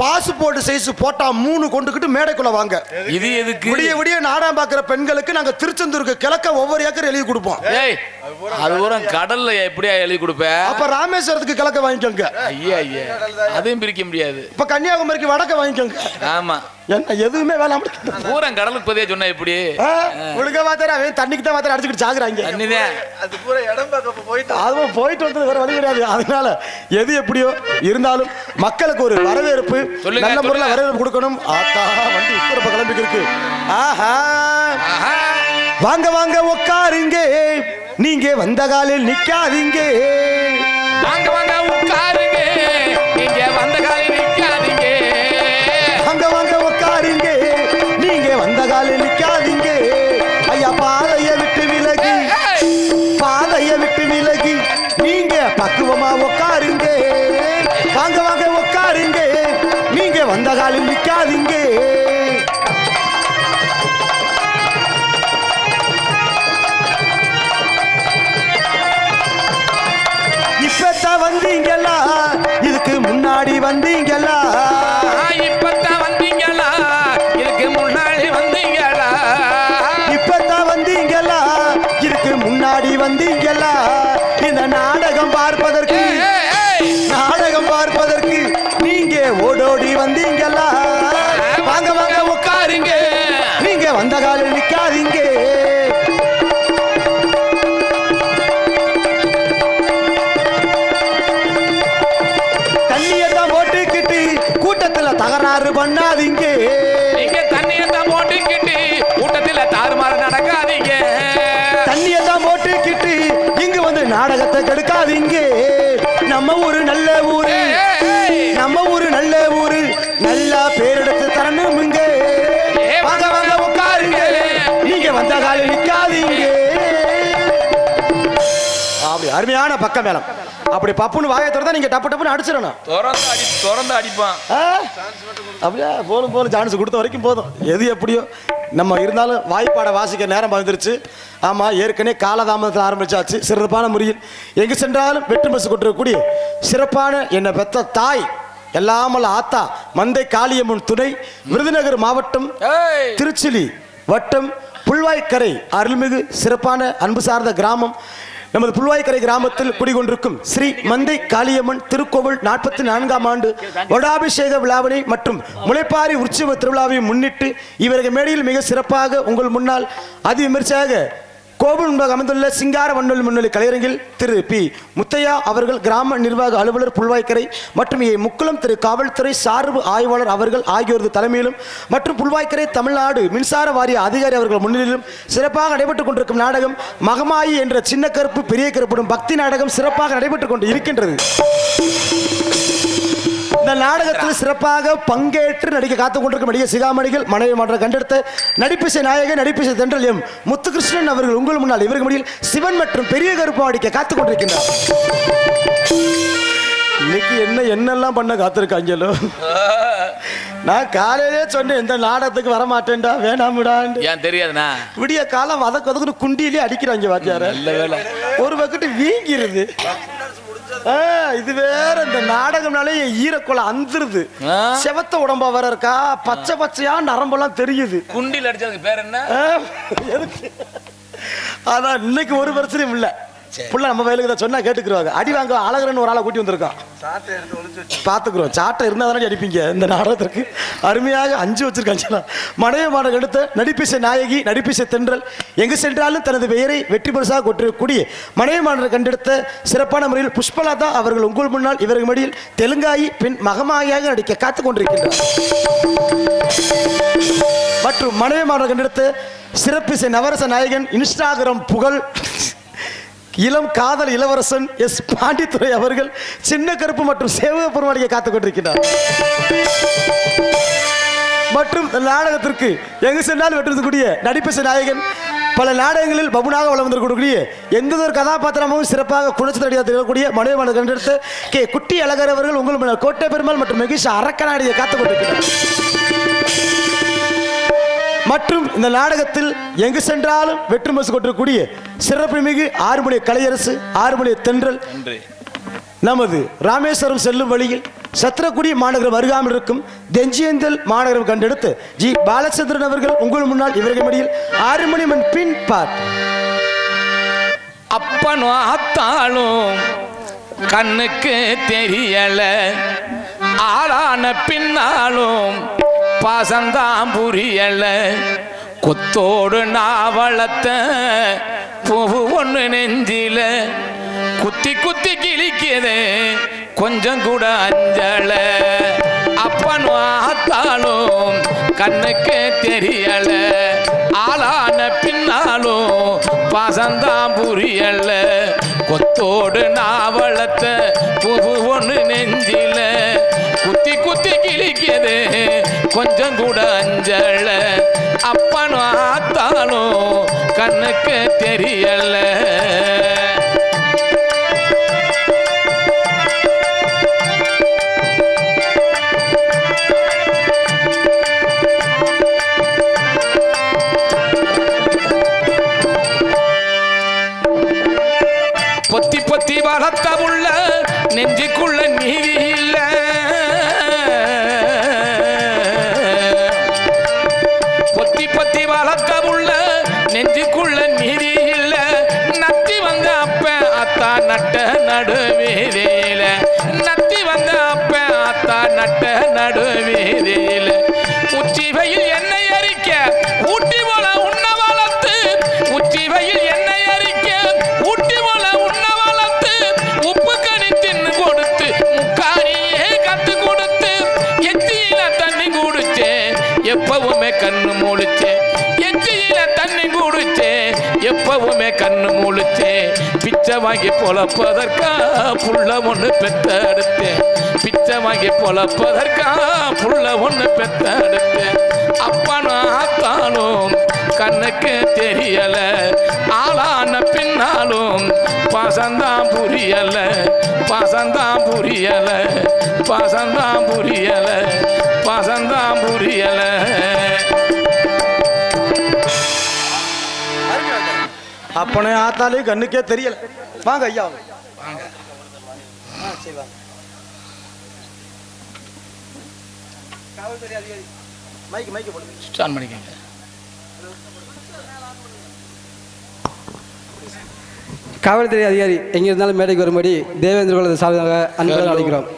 பாஸ்போர்ட் சைஸ் போட்டா 3 கொண்டுகிட்டு மேடைக்குள்ள வாங்க. இது எதுக்கு? விடிய விடிய நாடகம் பார்க்குற பெண்களுக்கு நாங்க திருச்செந்தூருக்கு கிழக்க ஒவ்வொரு ஏக்கர் எழுதி கொடுப்போம். அது பூரா கடல்ல எப்படியா எழுதி கொடுப்பேன்? அப்ப ராமேஸ்வரத்துக்கு கிழக்க வாங்கிக்கோங்க. ஐயா அதையும் பிரிக்க முடியாது. இப்ப கன்னியாகுமரிக்கு வடக்க வாங்கிக்கோங்க. ஆமா என்ன எதுவுமே வேலை பூரா கடலுக்கு பதியா சொன்னா எப்படி ஒழுங்கா மாத்திர அவன் தண்ணிக்கு தான் மாத்திர அடிச்சுக்கிட்டு சாகுறாங்க. அது பூரா இடம் பார்க்க போயிட்டு அதுவும் போயிட்டு வந்தது வேற வழி கிடையாது. அதனால எது எப்படியோ இருந்தாலும் மக்களுக்கு ஒரு வரவேற்பு, நல்ல முறையில் வரவேற்பு கொடுக்கணும். ஆத்தா வண்டி உத்தரப்ப கிளம்பிக்கு இருக்கு. ஆஹா வாங்க வாங்க உட்காருங்க, நீங்க வந்த காலில் நிக்காதீங்க. வாங்க வாங்க உட்காருங்க, நீங்க வந்த காலில் நிக்காதீங்க. வாங்க வாங்க உட்காருங்க, நீங்க வந்த காலில் நிக்காதீங்க. ஐயா பாதைய விட்டு விலகி, பாதைய விட்டு விலகி நீங்க பக்குவமா உட்காருங்க. வாங்க வாங்க உட்காருங்க, நீங்க வந்த காலில் நிக்காதீங்க. இப்பத்தான் வந்தீங்களா, இதுக்கு முன்னாடி வந்தீங்களா? இப்பத்தான் வந்தீங்களா, இதுக்கு முன்னாடி வந்தீங்களா? இப்பத்தான் வந்தீங்களா, இதுக்கு முன்னாடி வந்தீங்களா? இந்த நாடகம் பார்ப்பதற்கு, நாடகம் பார்ப்பதற்கு நீங்க ஓடோடி வந்தீங்களா? வாங்க வாங்க உட்காருங்க, நீங்க வந்த காலில் நிக்காதீங்க. தண்ணியத்தான் போட்டுக்கிட்டு கூட்டத்துல தகராறு பண்ணாதீங்க. நீங்க தண்ணியத்தான் போட்டுக்கிட்டு கூட்டத்துல தாறுமாறு நடக்காதீங்க. தண்ணியத்தான் போட்டுக்கிட்டு இங்க வந்து நாடகத்தை கெடுக்காதீங்க. நம்ம ஊரு நல்ல ஊரு, நம்ம ஊரு நல்ல ஊரு, நல்லா பேரெடுத்து தரணுமுங்க. வாங்க வாங்க உட்காருங்க, நீங்க வந்த காலில் நிக்காதீங்க. அப்படி அருமையான பக்க மேளம். அப்படி பப்புன்னு வாயை திறந்தா நீங்க டப்பு டப்புன்னு அடிச்சிடணும். திறந்து அடிப்பான். அப்படியே போலும் போலும் சான்ஸ் கொடுத்த வரைக்கும் போதும். எது எப்படியோ நம்ம இருந்தாலும் வாய்ப்பாடை வாசிக்க நேரம் வந்துருச்சு. ஆமா ஏற்கனவே காலதாமதத்தில் ஆரம்பிச்சாச்சு. சிறப்பான முறையில் எங்கு சென்றாலும் வெற்றி பஸ் கொண்டிருக்கக்கூடிய சிறப்பான என்னை பெத்த தாய் எல்லாமல்ல ஆத்தா மந்தை காளியம்மன் துணை, விருதுநகர் மாவட்டம் திருச்சிலி வட்டம் புல்வாய்க்கரை அருள்மிகு சிறப்பான அன்பு சார்ந்த கிராமம் நமது புல்வாய்க்கரை கிராமத்தில் குடிகொண்டிருக்கும் ஸ்ரீ மந்தை காளியம்மன் திருக்கோவில் 44ஆம் ஆண்டு வடாபிஷேக விழாவினை மற்றும் முளைப்பாரி உற்சவ திருவிழாவை முன்னிட்டு இவர்கள் மேடையில் மிக சிறப்பாக உங்கள் முன்னால் அதிவிமர்சையாக கோவில் முன்பாக அமைந்துள்ள சிங்கார வண்ணொலி முன்னொலி கலையரங்கில் திரு பி முத்தையா அவர்கள் கிராம நிர்வாக அலுவலர் புல்வாய்க்கரை மற்றும் முக்குளம் திரு காவல்துறை சார்பு ஆய்வாளர் அவர்கள் ஆகியோரது தலைமையிலும் மற்றும் புல்வாய்க்கரை தமிழ்நாடு மின்சார வாரிய அதிகாரி அவர்கள் முன்னிலையிலும் சிறப்பாக நடைபெற்றுக் கொண்டிருக்கும் நாடகம் மகமாயி என்ற சின்ன கருப்பு பெரிய கருப்படும் பக்தி நாடகம் சிறப்பாக நடைபெற்றுக் கொண்டு இருக்கின்றது. இந்த நாடகத்தில் சிறப்பாக பங்கேற்று நடிக்க காத்துக் கொண்டிருக்கும் நடிகை சிகாமணிகள் மனைவி மன்ற கண்டெடுத்த நடிப்பிசை நாயகன் நடிப்பிசை தென்றல் எம் முத்துகிருஷ்ணன் அவர்கள் உங்கள் முன்னால் இவர்கள் முடியில் சிவன் மற்றும் பெரிய கருப்பு அடிக்க காத்துக் கொண்டிருக்கின்றார். இன்னைக்கு என்னெல்லாம் பண்ண காத்திருக்காங்களோ. நான் காலையிலே சொன்னேன் இந்த நாடகத்துக்கு வர மாட்டேன்டா, வேணாமுடான்னு. ஏன் தெரியாதுண்ணா? விடிய காலம் வதக்கு குண்டியிலே அடிக்கிறாங்க வாத்தியார. ஒரு பக்கெட்டு வீங்கிருது. இது வேற இந்த நாடகம்னாலே ஈரக்குலை அந்துருது. செவத்த உடம்பா வேற இருக்கா, பச்சை பச்சையா நரம்பெல்லாம் தெரியுது. குண்டில் அடிச்சதுக்கு பேர் என்ன? எதுக்கு? ஆனா இன்னைக்கு ஒரு பிரச்சனையும் இல்ல. புள்ள நம்ம வயலுக்கு தான் சொன்னா கேட்டுக்குருவாங்க. அடி வாங்க அழகரன்னு ஒரு ஆளை கூட்டி வந்திருக்கான். பார்த்துக்குறோம். சாட்டை இருந்தால் தானே அடிப்பீங்க. இந்த நாடகத்திற்கு அருமையாக 5 வச்சிருக்காங்க. மனைவி மாடல் எடுத்த நடிப்பிசை நாயகி, நடிப்பிசை தென்றல், எங்கு சென்றாலும் தனது பெயரை வெற்றி பரிசாக கொட்டிருக்கக்கூடிய மனைவி மாடல் கண்டெடுத்த சிறப்பான முறையில் புஷ்பலதா அவர்கள் உங்கள் முன்னால் இவர்கள் மடியில் தெலுங்காயி பெண் மகமாயாக நடிக்க காத்து கொண்டிருக்கின்றார். மற்றும் மனைவி மாடல் கண்டெடுத்த சிறப்பிசை நவரச நாயகன், இன்ஸ்டாகிராம் புகழ், இளம் காதல் இளவரசன் எஸ் பாண்டித்துறை அவர்கள் சின்ன கருப்பு மற்றும் சேவக பெருமாளியை காத்துக் கொண்டிருக்கிறார். மற்றும் நாடகத்திற்கு எங்கு சென்றால் வெற்றிக்கூடிய நடிப்பிசை நாயகன், பல நாடகங்களில் பபுனாக வளர்ந்திருக்கக்கூடிய எந்த ஒரு கதாபாத்திரமும் சிறப்பாக குணச்சித்தடியாக திகழக்கூடிய மனைவி கண்டெடுத்து கே குட்டி அழகர் அவர்கள் உங்கள் முன்னால் கோட்டை பெருமாள் மற்றும் மகிஷ் அரக்கநாடியை காத்துக் கொண்டிருக்கிறார். மற்றும் இந்த நாடகத்தில் எங்கு சென்றாலும் வெற்றி பரிசு கொண்டிருக்கக்கூடிய சிறப்பு மிகு ஆறுமொழி கலையரசு, ஆறுமொழி தென்றல், நமது ராமேஸ்வரம் செல்லும் வழியில் சத்திரக்குடி மாநகரம் அருகாமல் இருக்கும் தெஞ்சியந்தல் மாநகரம் கண்டெடுத்து ஜி பாலச்சந்திரன் அவர்கள் உங்கள் முன்னால் இவர்கள் மடியில் 6 மணி மண் பின் பாட். அப்பனும் அத்தாலும் கண்ணுக்கு தெரியல, ஆளான பின்னாலும் பாசந்தான் புரியல, கொத்தோடு நாவளத்த பூவு ஒண்ணு நெஞ்சில குத்தி குத்தி கிழிக்குது கொஞ்சம் கூட அஞ்சல. அப்பனும் ஆத்தாலும் கண்ணுக்கு தெரியல, ஆளான பின்னாலும் பாசந்தான் புரியல, கொத்தோடு நாவளத்த பூவு ஒண்ணு நெஞ்சில குத்தி குத்தி கிழிக்குது கொஞ்சம் கூட அஞ்சல. அப்பனும் ஆத்தாலும் கண்ணுக்கு தெரியல. பொத்தி பொத்தி வளர்த்த உள்ள நெஞ்சுக்குள்ள நீதி இல்ல, பொத்தி பொத்தி வளர்த்த உள்ள நெஞ்சுக்குள்ள நீதி இல்ல, நத்தி வந்த அப்ப அத்தா நட்ட நடுவீதியில, நத்தி வந்த அப்ப அத்தா நட்ட நடுவீதியில, உச்சி வெயில் எண்ணெய் அரிக்க ஊட்டி போல உண்ண வளர்த்து, உச்சி வெயில் எண்ணெய் அரிக்க ஊட்டி போல உண்ண வளர்த்து, உப்பு கனி தின்னு கொடுத்து முக்காரியே கத்து கொடுத்து, எச்சியில தண்ணி குடிச்சே எப்பவுமே கண்ணு மூடிச்சே, எச்சியில தண்ணி குடிச்சே எப்பவுமே கண்ணு மூடிச்சே, பிச்சை வாங்கி பொழப்பதற்கா புள்ள ஒண்ணு பெத்தெடுத்தேன், பிச்சை வாங்கி பொழப்பதற்கா புள்ள ஒண்ணு பெத்தெடுத்தேன். அப்பனும் ஆத்தாலும் கண்ணுக்கு தெரியல, ஆளான பின்னாலும் பாசந்தான் புரியல, பாசந்தான் புரியல, பாசந்தான் புரியல, பாசந்தான் புரியல. அப்பனே ஆத்தாலே கண்ணுக்கே தெரியல. வாங்க ஐயா வாங்க. காவல்துறை அதிகாரி எங்கிருந்தாலும் மேடைக்கு வரும்படி தேவேந்திர குலத்தை சார்பாக அன்புடன் அழைக்கிறோம்.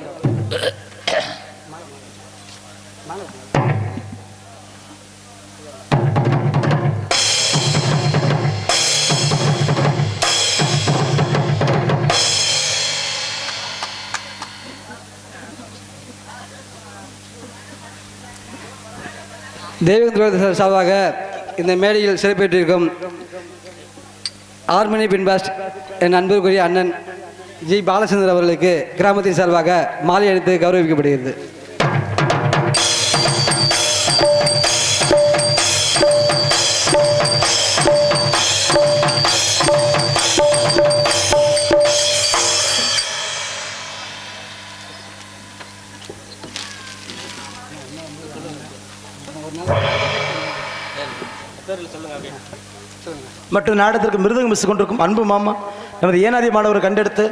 தேவேந்திர குலத்தை சார்பாக இந்த மேடையில் சிறப்பேற்றிருக்கும் ஆர்மனி பின்பாஸ்ட் என் அன்புக்குரிய அண்ணன் ஜி பாலச்சந்திரன் அவர்களுக்கு கிராமத்தின் சார்பாக மாலை அணித்து கௌரவிக்கப்படுகிறது. மற்றும் நாடகத்திற்கு மிருதங்கம் மிஸ் கொண்டிருக்கும் அன்பு மாமா நமது ஏனாதி மாணவர் கண்டெடுத்து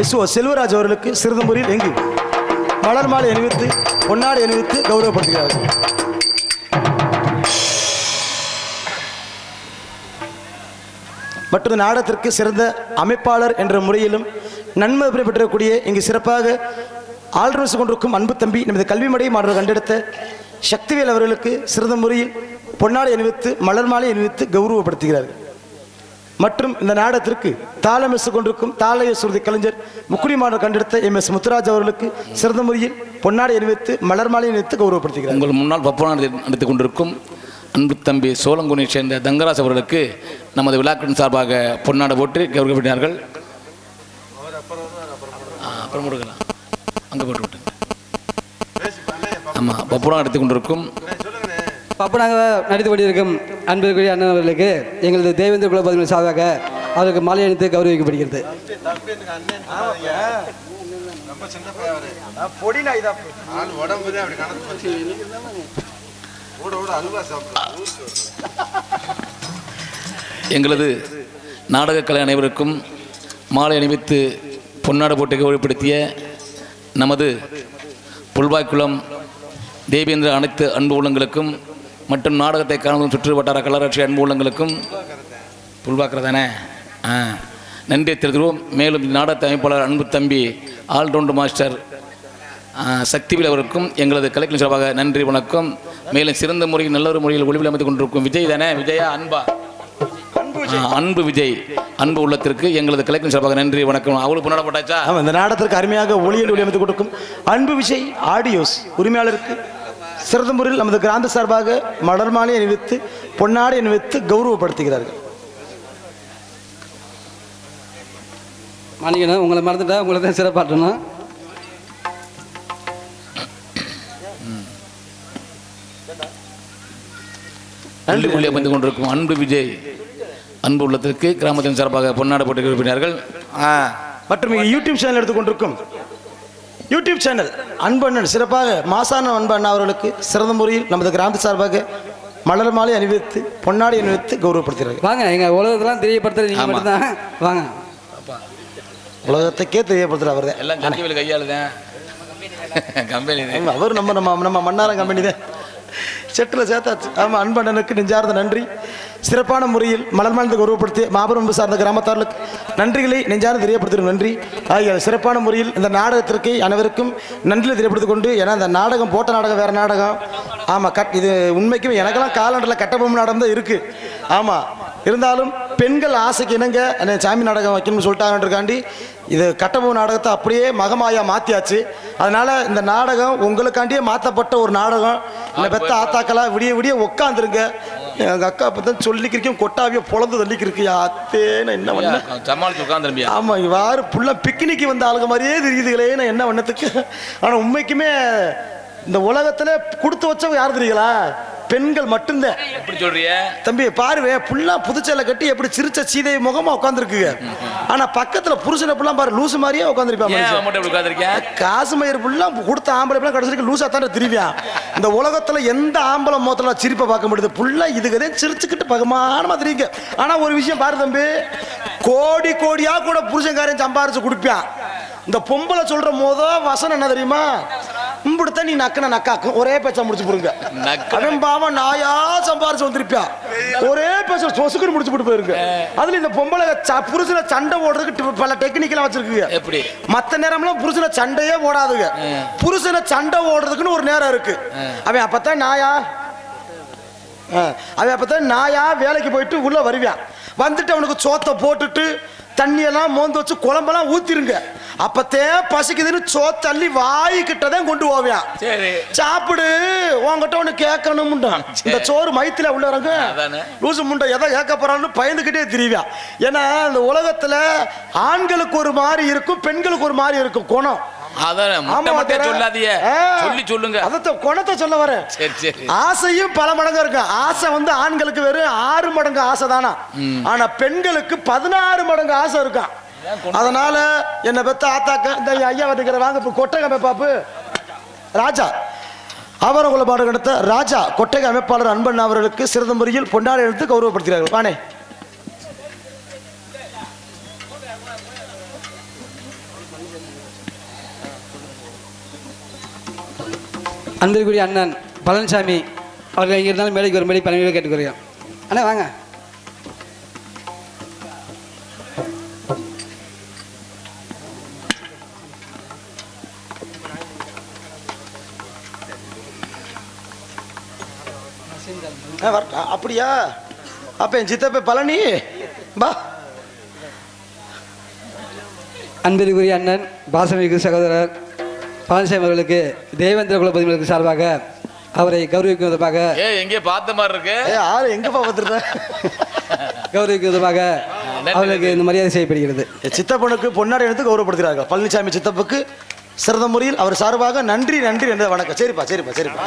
எஸ்ஓ செல்வராஜ் அவர்களுக்கு சிறுதம்பூரில் எங்கு மலர் மாலை அணிவித்து பொன்னாடை அணிவித்து கௌரவப்படுத்துகிறார்கள். மற்றும் நாடகத்திற்கு சிறந்த அமைப்பாளர் என்ற முறையிலும் நன்மதிப்பை பெற்றக்கூடிய இங்கு சிறப்பாக ஆள்ரசு கொண்டிருக்கும் அன்பு தம்பி நமது கல்விமடை மாணவர் கண்டெடுத்த சக்திவேல் அவர்களுக்கு சிறந்த முறையில் பொன்னாடை அணிவித்து மலர் மாலை அணிவித்து கௌரவப்படுத்துகிறார்கள். மற்றும் இந்த நாடகத்திற்கு தாளமிசு கொண்டிருக்கும் தாளைய சுருதி கலைஞர் முக்குடி மாணவர் கண்டெடுத்த MS முத்துராஜ் அவர்களுக்கு சிறந்த முறையில் பொன்னாடை அணிவித்து மலர் மாலை அணிவித்து கௌரவப்படுத்துகிறார். உங்கள் முன்னால் பப்புனாடை நடத்திக் கொண்டிருக்கும் அன்பு தம்பி சோழங்குனியை சேர்ந்த தங்கராஜ் அவர்களுக்கு நமது விழாக்களின் சார்பாக பொன்னாடை போட்டு கௌரவப்படுத்தினார்கள். அப்புறம் கொடுக்கலாம், அங்கே போட்டு விட்டுங்க. ஆமாம், பப்புனா நடத்தி கொண்டிருக்கும் பப்பனாக நடித்து கொண்டிருக்கும் அன்பிற்குரிய அண்ணன் அவர்களுக்கு எங்களது தேவேந்திர குல பதிவு சார்பாக அவருக்கு மாலை அணித்து கௌரவிக்கப்படுகிறது. எங்களது நாடக கலை அனைவருக்கும் மாலை அணிவித்து பொன்னாடை போட்டு கௌரவப்படுத்திய நமது புல்வாய்க்குளம் தேவேந்திர அனைத்து அன்பு உள்ளங்களுக்கும் மற்றும் நாடகத்தை காணும் சுற்று வட்டார கலராட்சி அன்பு உள்ளங்களுக்கும் புல்வாக்குறதானே நன்றி தெரிவிக்கிறோம். மேலும் நாடகத்தை அமைப்பாளர் அன்பு தம்பி ஆல்ரவுண்டு மாஸ்டர் சக்திவேல் அவருக்கும் எங்களது கலைஞர் சார்பாக நன்றி வணக்கம். மேலும் சிறந்த முறையில் நல்ல ஒரு முறையில் ஒளிவில் அமைத்துக் கொண்டிருக்கும் விஜய் தானே, விஜயா அன்பா அன்பு விஜய் அன்பு உள்ளத்திற்கு எங்களது கலைஞர் சார்பாக நன்றி வணக்கம். அவளுக்கு பொன்னாடை போட்டாச்சா? இந்த நாடகத்திற்கு அருமையாக ஒளியில் ஒளி அமைத்துக் கொடுக்கும் அன்பு விஜய் ஆடியோஸ் உரிமையாளருக்கு சிறந்த முறையில் நமது கிராந்த சார்பாக மலர் மாலை அணிவித்து பொன்னாடை அணிவித்து கௌரவப்படுத்துகிறார்கள். மாணிக்கணும், உங்களை மறந்துட்டா உங்களை தான் சிறப்பாட்டணும். நன்றி ஒளி அமைத்துக் கொண்டிருக்கும் அன்பு விஜய் அன்பு உள்ளத்திற்கு கிராமத்தின் சார்பாக பொன்னாடை போட்டு விரும்பினார்கள். மற்றும் யூடியூப் சேனல் எடுத்துக்கொண்டிருக்கும் யூடியூப் சேனல் அன்பண்ணன் சிறப்பாக மாசான அன்பண்ணா அவர்களுக்கு சிறந்த முறையில் நமது கிராம சார்பாக மலர் மாலை அணிவித்து பொன்னாடை அணிவித்து கௌரவப்படுத்துகிறார்கள். வாங்க, எங்க உலகத்தெல்லாம் தெரியப்படுத்துறது நீங்க மட்டும்தான். வாங்க, உலகத்துக்கே தெரியப்படுத்துற அவர் தான். எல்லாம் கம்பெனி கையாளுதான் கம்பெனி அவர் நம்ம நம்ம நம்ம மன்னாரம் கம்பெனி தான் செட்டில் சேர்த்தாச்சு. ஆமாம், அன்பண்ணனுக்கு நெஞ்சார்ந்த நன்றி. சிறப்பான முறையில் மலர் மாலை கௌரவப்படுத்தி மாபெரும் சார்ந்த கிராமத்தார்களுக்கு நன்றிகளை நெஞ்சார்ந்து தெரியப்படுத்தும். நன்றி. ஆகிய சிறப்பான முறையில் இந்த நாடகத்திற்கு அனைவருக்கும் நன்றியை தெரியப்படுத்திக் கொண்டு, ஏன்னா இந்த நாடகம் போட்ட நாடகம் வேறு நாடகம். ஆமாம், இது உண்மைக்கும் எனக்கெல்லாம் காலண்டரில் கட்டபொம்மன் நாடகம் தான் இருக்குது. ஆமாம், இருந்தாலும் பெண்கள் ஆசைக்கு இணங்க சாமி நாடகம் வைக்கணும்னு சொல்லிட்டாங்கன்றக்காண்டி இது கட்டபொம்மன் நாடகத்தை அப்படியே மகமாயா மாற்றியாச்சு. அதனால் இந்த நாடகம் உங்களுக்காண்டியே மாற்றப்பட்ட ஒரு நாடகம். இந்த பெத்த ஆத்தாக்கெல்லாம் விடிய விடிய உட்காந்துருங்க. எங்கள் அக்கா அப்போ தான் சொல்லிக்கிறக்கும் கொட்டாவியை பொழந்து தள்ளிக்கிருக்கு. அத்தேன்னு என்ன பண்ண சமாளிச்சு உட்காந்துரும்பியா? ஆமாம், இவ்வாறு புள்ள பிக்னிக்கு வந்த ஆளுங்க மாதிரியே தெரியுதுகளே, நான் என்ன பண்ணத்துக்கு. ஆனால் உண்மைக்குமே இந்த உலகத்தில் கொடுத்து வச்சவங்க யார் தெரியுங்களா? பெண்கள் மட்டும்தான். எப்படி சொல்றிய தம்பி? பாருவே, புள்ளா புதுச்சேலை கட்டி எப்படி சிரிச்ச சீதை முகமா உட்காந்துருக்குங்க. ஆனா பக்கத்துல புருஷனை புள்ளா பாரு லூசு மாதிரியே உட்காந்துருப்பாங்க. காசு மயிர் புள்ளா கொடுத்த ஆம்பளை புள்ளா கடைசிக்கு லூசா தானே திரும்பியான். இந்த உலகத்துல எந்த ஆம்பளை முகத்துல சிரிப்பை பார்க்க முடியுது? புள்ளா இதுக்கதே சிரிச்சுக்கிட்டு பகமானமா தெரியுங்க. ஆனா ஒரு விஷயம் பாரு தம்பி, கோடி கோடியா கூட புருஷன்காரையும் சம்பாரிச்சு கொடுப்பான். இந்த பொம்பளை சொல்ற வசனம் என்ன தெரியுமா? கும்பிடுத்த நீ நக்கன நக்காக்கும் ஒரே பேச்சா முடிச்சு போடுங்க. அவன் பாவம் நாயா சம்பாரிச்சு வந்திருப்பியா, ஒரே பேச்ச சொசுக்குன்னு முடிச்சு போட்டு போயிருங்க. அதுல இந்த பொம்பளை புருஷனை சண்டை ஓடுறதுக்கு பல டெக்னிக்கெல்லாம் வச்சிருக்குங்க. எப்படி மத்த நேரம்லாம் புருஷனை சண்டையே ஓடாதுங்க. புருஷனை சண்டை ஓடுறதுக்குன்னு ஒரு நேரம் இருக்கு. அவன் அப்பத்தான் நாயா வேலைக்கு போயிட்டு உள்ள வருவான். வந்துட்டு அவனுக்கு சோத்தை போட்டுட்டு தண்ணியெல்லாம் மோந்து வச்சு குழம்பெல்லாம் ஊத்திருங்க. அப்பத்தே பசிக்குதுன்னு சோத்தள்ளி வாய்கிட்டதான் கொண்டு போவியான். சாப்பிடு, உங்ககிட்ட ஒண்ணு கேட்கணும்டா. இந்த சோறு மைத்தில உள்ளவங்க லூசு முண்டை எதை கேட்க போறான்னு பயந்துகிட்டே திரிவியா. ஏன்னா இந்த உலகத்துல ஆண்களுக்கு ஒரு மாதிரி இருக்கும், பெண்களுக்கு ஒரு மாதிரி இருக்கும் குணம். ஆசையும் பல மடங்கு இருக்கு. ஆசை வந்து ஆண்களுக்கு வெறும் 6 மடங்கு ஆசை தானா, ஆனா பெண்களுக்கு 16 மடங்கு ஆசை இருக்கான். அதனால என்ன பெத்த ஆத்தாக்க இந்த ஐயா வந்துக்கிற வாங்க கொட்டகை பாப்பு ராஜா அவரகுல பாடு கடத்த ராஜா கொட்டகை அமைப்பாளர் அன்பண்ணா அவர்களுக்கு சிறந்த முறையில் பொன்னாடை எடுத்து கௌரவப்படுத்துகிறார்கள். வானே அன்பிற்குரிய அண்ணன் பழனிசாமி அவர்கள் எங்கே இருந்தாலும் மேடைக்கு வரும்படி பணிகளை கேட்டுக்கிறோம். அண்ணா வாங்க. அப்படியா? அப்ப என் சித்தப்ப பழனி பா. அன்பிற்குரிய அண்ணன் பாசமிகு சகோதரர் பழனிசாமி அவர்களுக்கு தேவேந்திர குலபதிகளுக்கு சார்பாக அவரை கௌரவிக்கும் விதமாக எங்கே பார்த்த மாதிரி இருக்கு யாரு எங்கப்பா பார்த்துருக்க கௌரவிக்கும் விதமாக அவர்களுக்கு இந்த மரியாதை செய்யப்படுகிறது. சித்தப்பனுக்கு பொன்னாடை எடுத்து கௌரவப்படுத்துகிறார்கள். பழனிசாமி சித்தப்புக்கு சிறந்த முறையில் அவர் சார்பாக நன்றி நன்றி என்ற வணக்கம். சரிப்பா சரிப்பா சரிப்பா.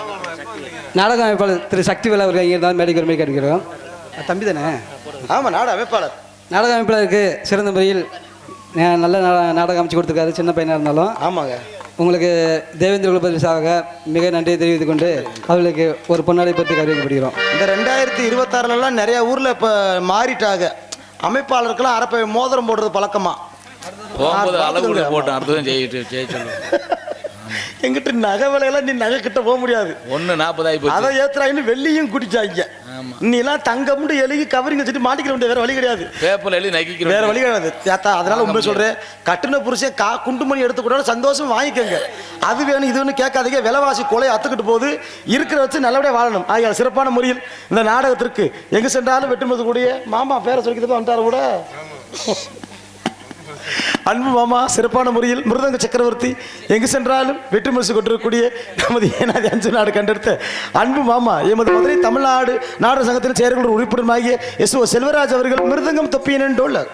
நாடக அமைப்பாளர் திரு சக்திவேல் அவர்கள் இங்கே இருந்தாலும் மேடைக்கு வரும்படி கேட்கிறோம். தம்பி தானே? ஆமாம், நாடக அமைப்பாளர். நாடக அமைப்பாளருக்கு சிறந்த முறையில் நல்ல நாடகம் அமைச்சு கொடுத்துருக்காரு, சின்ன பையனாக இருந்தாலும். ஆமாங்க. உங்களுக்கு தேவேந்திர குலபதி சார்பாக மிக நன்றியை தெரிவித்துக் கொண்டு அவர்களுக்கு ஒரு பொன்னாடை பற்றி கௌரவிக்கப்படுகிறோம். இந்த 2026 நிறைய ஊரில் இப்போ மாறிட்டாங்க. அமைப்பாளருக்கெல்லாம் அரப்பை மோதிரம் போடுறது பழக்கமா? எங்கிட்ட நகை விலையெல்லாம் நீ நகை கிட்ட போக முடியாது. 1.40 அதை ஏத்துறாங்க. வெள்ளியும் குடிச்சாங்க. நீ எல்லாம் தங்கம்னு எழுதி கவரிங் வச்சுட்டு மாட்டிக்கிற வேண்டிய வேற வழி கிடையாது. வேற வழி கிடையாது. அதனால உண்மை சொல்றேன், கட்டுன புருஷன் குண்டுமணி எடுத்துக்கூட சந்தோஷம் வாங்கிக்கோங்க. அது வேணும் இது வேணும் கேட்காதீங்க. விலைவாசி கொலை அத்துக்கிட்டு போது இருக்கிற வச்சு நல்லபடியாக வாழணும். ஆகிய சிறப்பான முறையில் இந்த நாடகத்திற்கு எங்க சென்றாலும் வெட்டுமதி கூடிய மாமா பேரை சொல்லிக்கிட்டு வந்துட்டாரு கூட அன்பு மாமா சிறப்பான முறையில் மிருதங்க சக்கரவர்த்தி எங்கு சென்றாலும் வெற்றி முரசு கொண்டிருக்கக்கூடிய நமது ஏனாதி அஞ்சு நாடு கண்டெடுத்த அன்பு மாமா எமது மதுரை தமிழ்நாடு நாடக சங்கத்தில் செயற்குழு உறுப்பினராகிய எஸ்.ஓ. செல்வராஜ் அவர்கள் மிருதங்கம் தொப்பியன் டோலர்.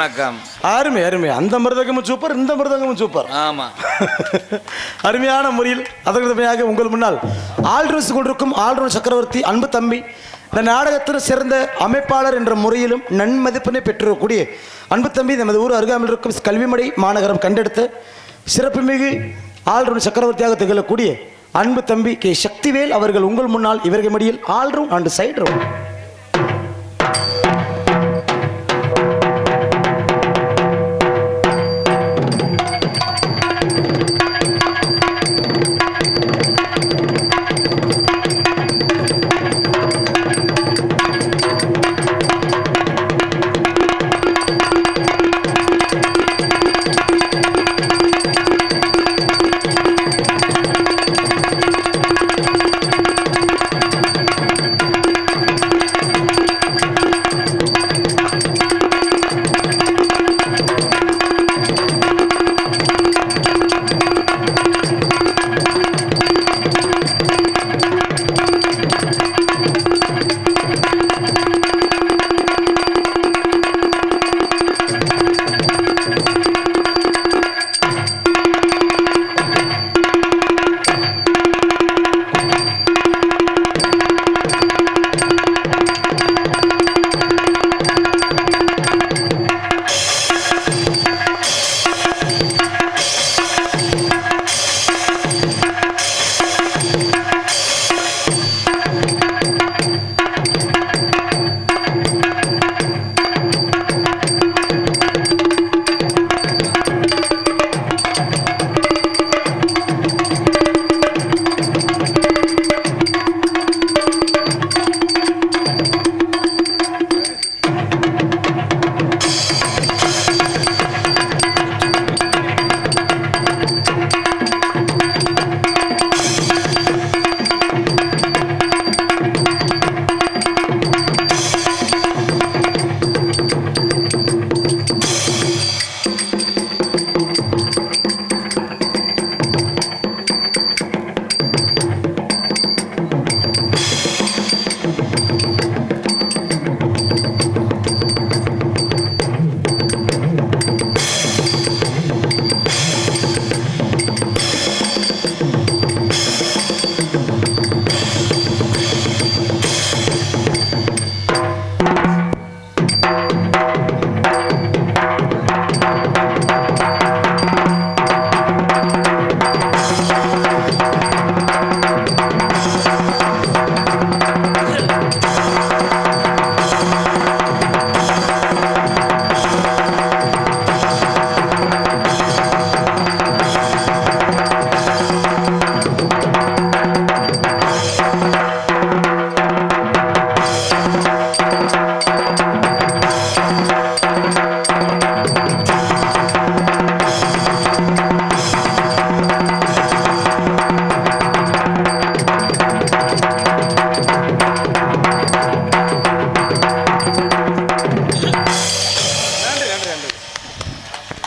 வணக்கம். அருமை அருமை. அந்த மிருதகமும் சூப்பர், இந்த மிருதகமும் சூப்பர். ஆமா. அருமையான முறையில் அதற்கு உங்கள் முன்னால் ஆல்ரவுண்ட் கொண்டிருக்கும் ஆல்ரவுண்ட் சக்கரவர்த்தி அன்பு தம்பி, இந்த நாடகத்தில் சிறந்த அமைப்பாளர் என்ற முறையிலும் நன்மதிப்பினை பெற்றிருக்கக்கூடிய அன்பு தம்பி, நமது ஊர் அருகாமையில் இருக்கும் கல்விமடை மாநகரம் கண்டெடுத்த சிறப்புமிகு ஆல்ரவுண்ட் சக்கரவர்த்தியாக திகழக்கூடிய அன்பு தம்பி கே சக்திவேல் அவர்கள் உங்கள் முன்னால் இவர்கள் மடியில் ஆல்ரவுண்ட் அண்ட் சைடு ரவுண்ட்.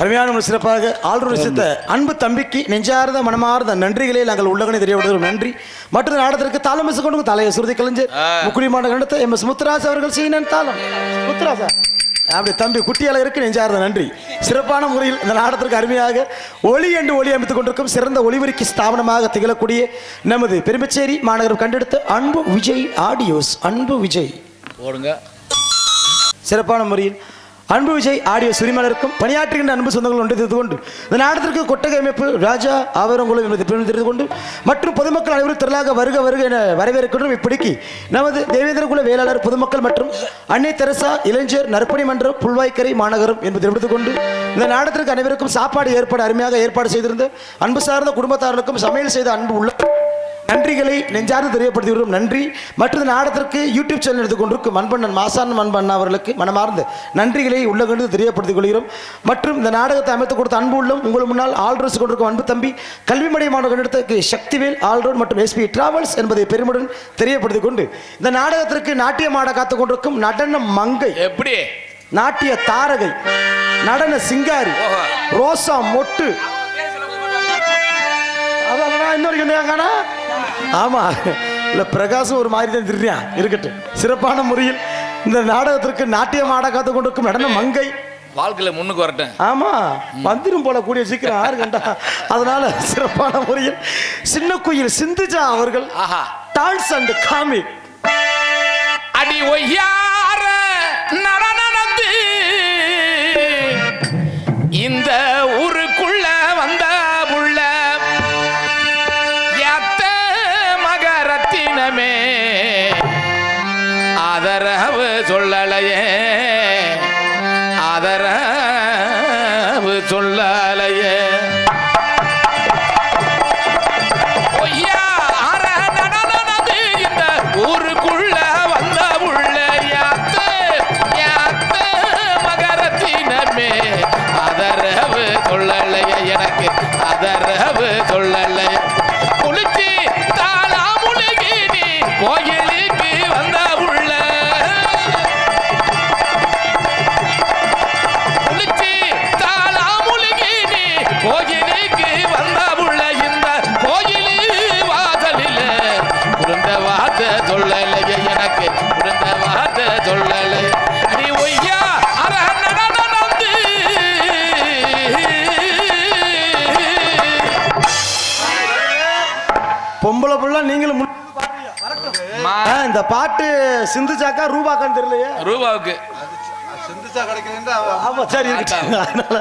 அருமையான சிறப்பாக ஆல்ரவுண்ட் அன்பு தம்பிக்கு நெஞ்சார்ந்த மனமார்ந்த நன்றிகளை நாங்கள் உள்ளகனை தெரியவிடுகிறோம். நன்றி. மற்றொரு நாடகத்திற்கு தாளம் கொண்டு தலையை சுருதி கலைஞர் முக்குடிமான கண்டத்தை எம்.எஸ். முத்துராஜ் அவர்கள் சீனன் தாளம். முத்துராஜா அப்படி தம்பி குட்டியால இருக்கு நெஞ்சார்ந்த நன்றி. சிறப்பான முறையில் இந்த நாடகத்திற்கு அருமையாக ஒளி என்று ஒளி அமைத்துக் கொண்டிருக்கும் சிறந்த ஒளிபெருக்கி ஸ்தாபனமாக திகழக்கூடிய நமது பெரும்பச்சேரி மாநகரம் கண்டெடுத்த அன்பு விஜய் ஆடியோஸ். அன்பு விஜய் போடுங்க. சிறப்பான முறையில் அன்பு விஜய் ஆடியோ உரிமையாளருக்கும் பணியாற்றுகின்ற அன்பு சொந்தங்கள் ஒன்று தெரிந்து கொண்டு இந்த நாடகத்திற்கு கொட்டகை அமைப்பு ராஜா ஆவரங்குளம் என்பதை தெரிந்து கொண்டு மற்றும் பொதுமக்கள் அனைவரும் திரளாக வருக வருக என வரவேற்கின்றோம். இப்படிக்கு நமது தேவேந்திரகுல வேளாளர் பொதுமக்கள் மற்றும் அன்னை தெரசா இளைஞர் நற்பணி மன்றம் புல்வாய்க்கரை மாநகரம் என்பதை எடுத்துக் கொண்டு இந்த நாடகத்திற்கு அனைவருக்கும் சாப்பாடு ஏற்பாடு அருமையாக ஏற்பாடு செய்திருந்த அன்பு சார்ந்த குடும்பத்தார்களுக்கும் சமையல் செய்த அன்பு உள்ள நன்றிகளை நெஞ்சார்ந்து தெரியப்படுத்துகிறோம். நன்றி. மற்ற நாடகத்திற்கு யூடியூப் சேனல் எடுத்துக்கொண்டிருக்கும் அன்பண்ணன் மாசான் அன்பண்ணா அவர்களுக்கு மனமார்ந்த நன்றிகளை உள்ளகண்டு தெரியப்படுத்திக் கொள்கிறோம். மற்றும் இந்த நாடகத்தை அமைத்துக் கொடுத்த அன்பு உள்ளம் உங்கள் முன்னால் ஆல்ரவுண்ட் கொண்டிருக்கும் அன்பு தம்பி கல்விமடை மாணவர்கள் எடுத்த சக்திவேல் ஆல்ரவுண்ட் மற்றும் எஸ்பி டிராவல்ஸ் என்பதை பெருமுடன் தெரியப்படுத்திக் கொண்டு இந்த நாடகத்திற்கு நாட்டியமாட காத்துக் கொண்டிருக்கும் நடன மங்கை, எப்படி நாட்டிய தாரகை, நடன சிங்காரி, ரோசா மொட்டு, ஆமா இல்ல பிரகாசம் ஒரு மாதிரி தான் தெரியும் இருக்கட்டும். சிறப்பான முறையில் இந்த நாடகத்திற்கு நாட்டியம் ஆட காத்துக் கொண்டிருக்கும் நடன மங்கை வாழ்க்கையில முன்னுக்கு வரட்டேன். ஆமா வந்துடும் போல கூடிய சீக்கிரம் 6 கண்டா. அதனால சிறப்பான முறையில் சின்ன குயில் சிந்துஜா அவர்கள் டான்ஸ் அண்ட் காமிக் அடி ஒய்யார நடந்து இந்த ஊருக்குள்ள வந்த புள்ள யாத்த மகரத்தினமே ஆதரவு சொல்லலையே ஆதரவு சொல்லலையே ஒய்யார நடந்து இந்த ஊருக்குள்ள வந்த புள்ள யாத்த மகரத்தினமே ஆதரவு சொல்லலையே எனக்கு ஆதரவு சொல்லலையே குளிச்சு தாளா முழுகி நீ கோயிலுக்கு வந்த உள்ள குளிச்சு தாளா முழுகி நீ கோயிலுக்கு வந்த உள்ள இந்த கோயிலு வாசலில் குருந்த வார்த்தை சொல்லலையே எனக்கு குருந்த வார்த்தை சொல்லலையே நீ ஒய்யா அர நடந்து பொம்பளை புள்ள நீங்களும் இந்த பாட்டு சிந்துஜாக்கா ரூபாக்கான்னு தெரியலையே. ரூபாவுக்கு சிந்துச்சா கிடைக்கிறேன். ஆமா சரி அதனால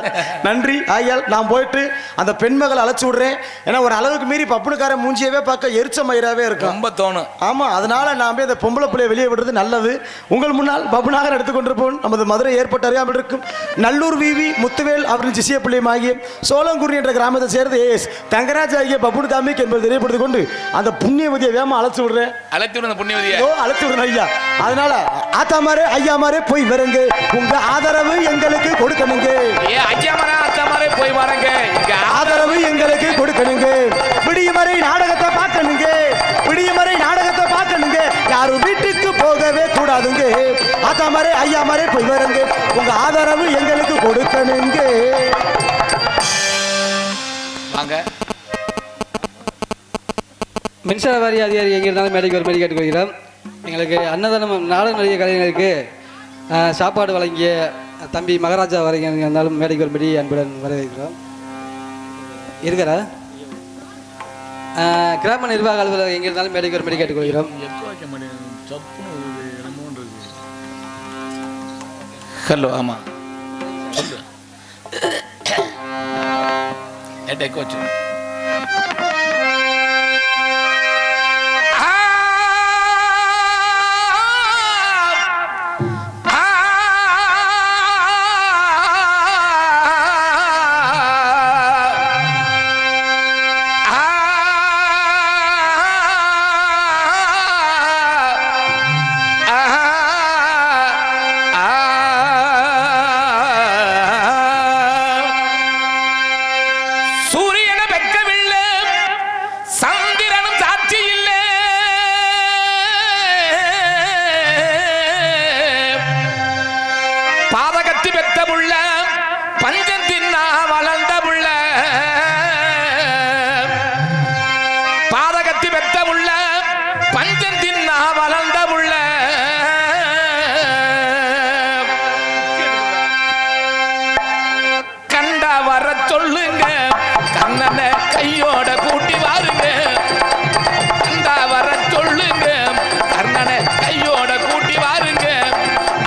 நன்றி ஆயால். நான் போயிட்டு அந்த பெண்மகளை அழைச்சி விடுறேன். ஏன்னா ஒரு அளவுக்கு மீறி பப்புனுக்கார மூஞ்சியவே பார்க்க எரிச்ச மயிராவே இருக்கும். ரொம்ப தோணும். ஆமா அதனால நான் போய் அந்த பொம்பளை பிள்ளைய வெளியே விடுறது நல்லது. உங்கள் முன்னால் பப்புனாக எடுத்துக்கொண்டிருப்போம் நமது மதுரை ஏற்பட்டு அறியாமல் இருக்கும் நல்லூர் விவி முத்துவேல் அவரின் சிசிய பிள்ளையும் ஆகிய சோளங்குடி என்ற கிராமத்தை சேர்ந்த ஏஎஸ் தங்கராஜ் ஆகிய பப்புனு காமிக் என்பதை தெரியப்படுத்திக் கொண்டு அந்த புண்ணியவதியை வேகமா அழைச்சி விடுறேன். அழைத்து விடுற புண்ணியவதியை அழைச்சி விடுறேன் ஐயா. அதனால ஆத்தாமாரே ஐயாமாரே போய் வரங்க உங்க ஆதரவு எங்களுக்கு கொடுக்கணுங்க. ஐயாமரா அத்தாமரே போய் வரங்க ஆதரவு எங்களுக்கு கொடுக்கணுங்க. விடியமறை நாடகத்தை பார்க்கணுங்க. விடியமறை நாடகத்தை பார்க்கணுங்க. யாரும் வீட்டுக்கு போகவே கூடாதுங்க. ஆத்தாமாரே ஐயாமாரே போய் வரங்க உங்க ஆதரவு எங்களுக்கு கொடுக்கணுங்க. வாங்க. மின்சார வாரிய அதிகாரி எங்கே இருந்தாலும் மேடைக்கு ஒரு மேடை கேட்டுக்கொள்கிறோம். எங்களுக்கு அன்னதானம் நாடக நடிகை கலைஞர்களுக்கு சாப்பாடு வழங்கிய தம்பி மகாராஜா வரைங்க இருந்தாலும் மேடைக்கு வரும்படி அன்புடன் வரவேற்கிறோம். இருக்கிறா கிராம நிர்வாக அலுவலர் எங்கே இருந்தாலும் மேடைக்கு வரும்படி கேட்டுக்கொள்கிறோம். ஹலோ ஆமா கோச்சு சொல்லுங்க கண்ணனை கையோட கூட்டி வாருங்க. கண்டா வர சொல்லுங்க கண்ணனை கையோட கூட்டி வாருங்க.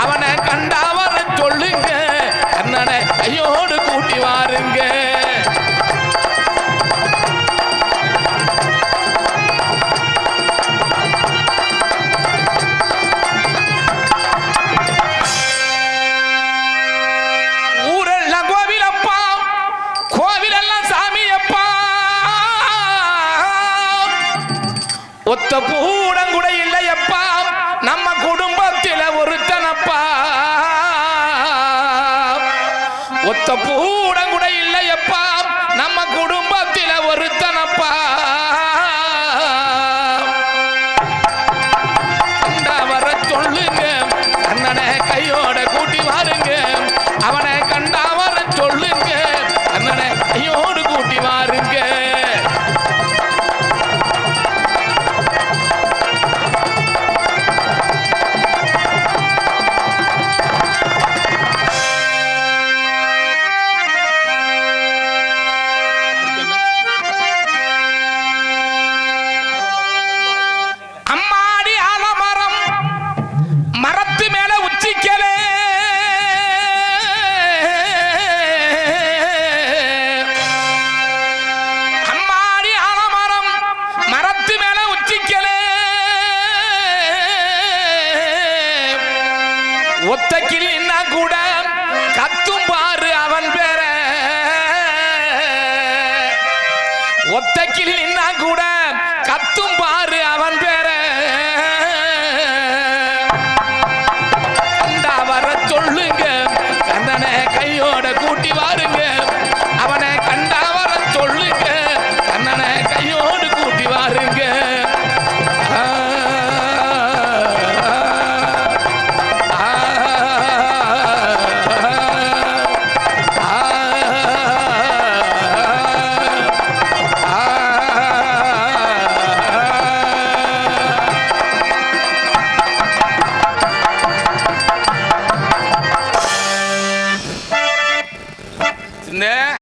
அவனை கண்டா வர சொல்லுங்க கண்ணனை கையோடு கூட்டி வாருங்க. ஒத்த பூடங்குட இல்லையப்பா நம்ம குடும்பத்தில ஒருத்தனப்பா. ஒத்த பூடங்குட இல்லையப்பா நம்ம குடும்பத்தில ஒருத்தனப்பா. கண்டா வர சொல்லுங்க கண்ணனை கையோட கூட்டி வாருங்க. அவனை கண்டா வர சொல்லுங்க கண்ணனை கையோடு கூட்டி வாருங்க. ஒத்த கிளி நின்னா கூட கத்தும் பாரு அவன்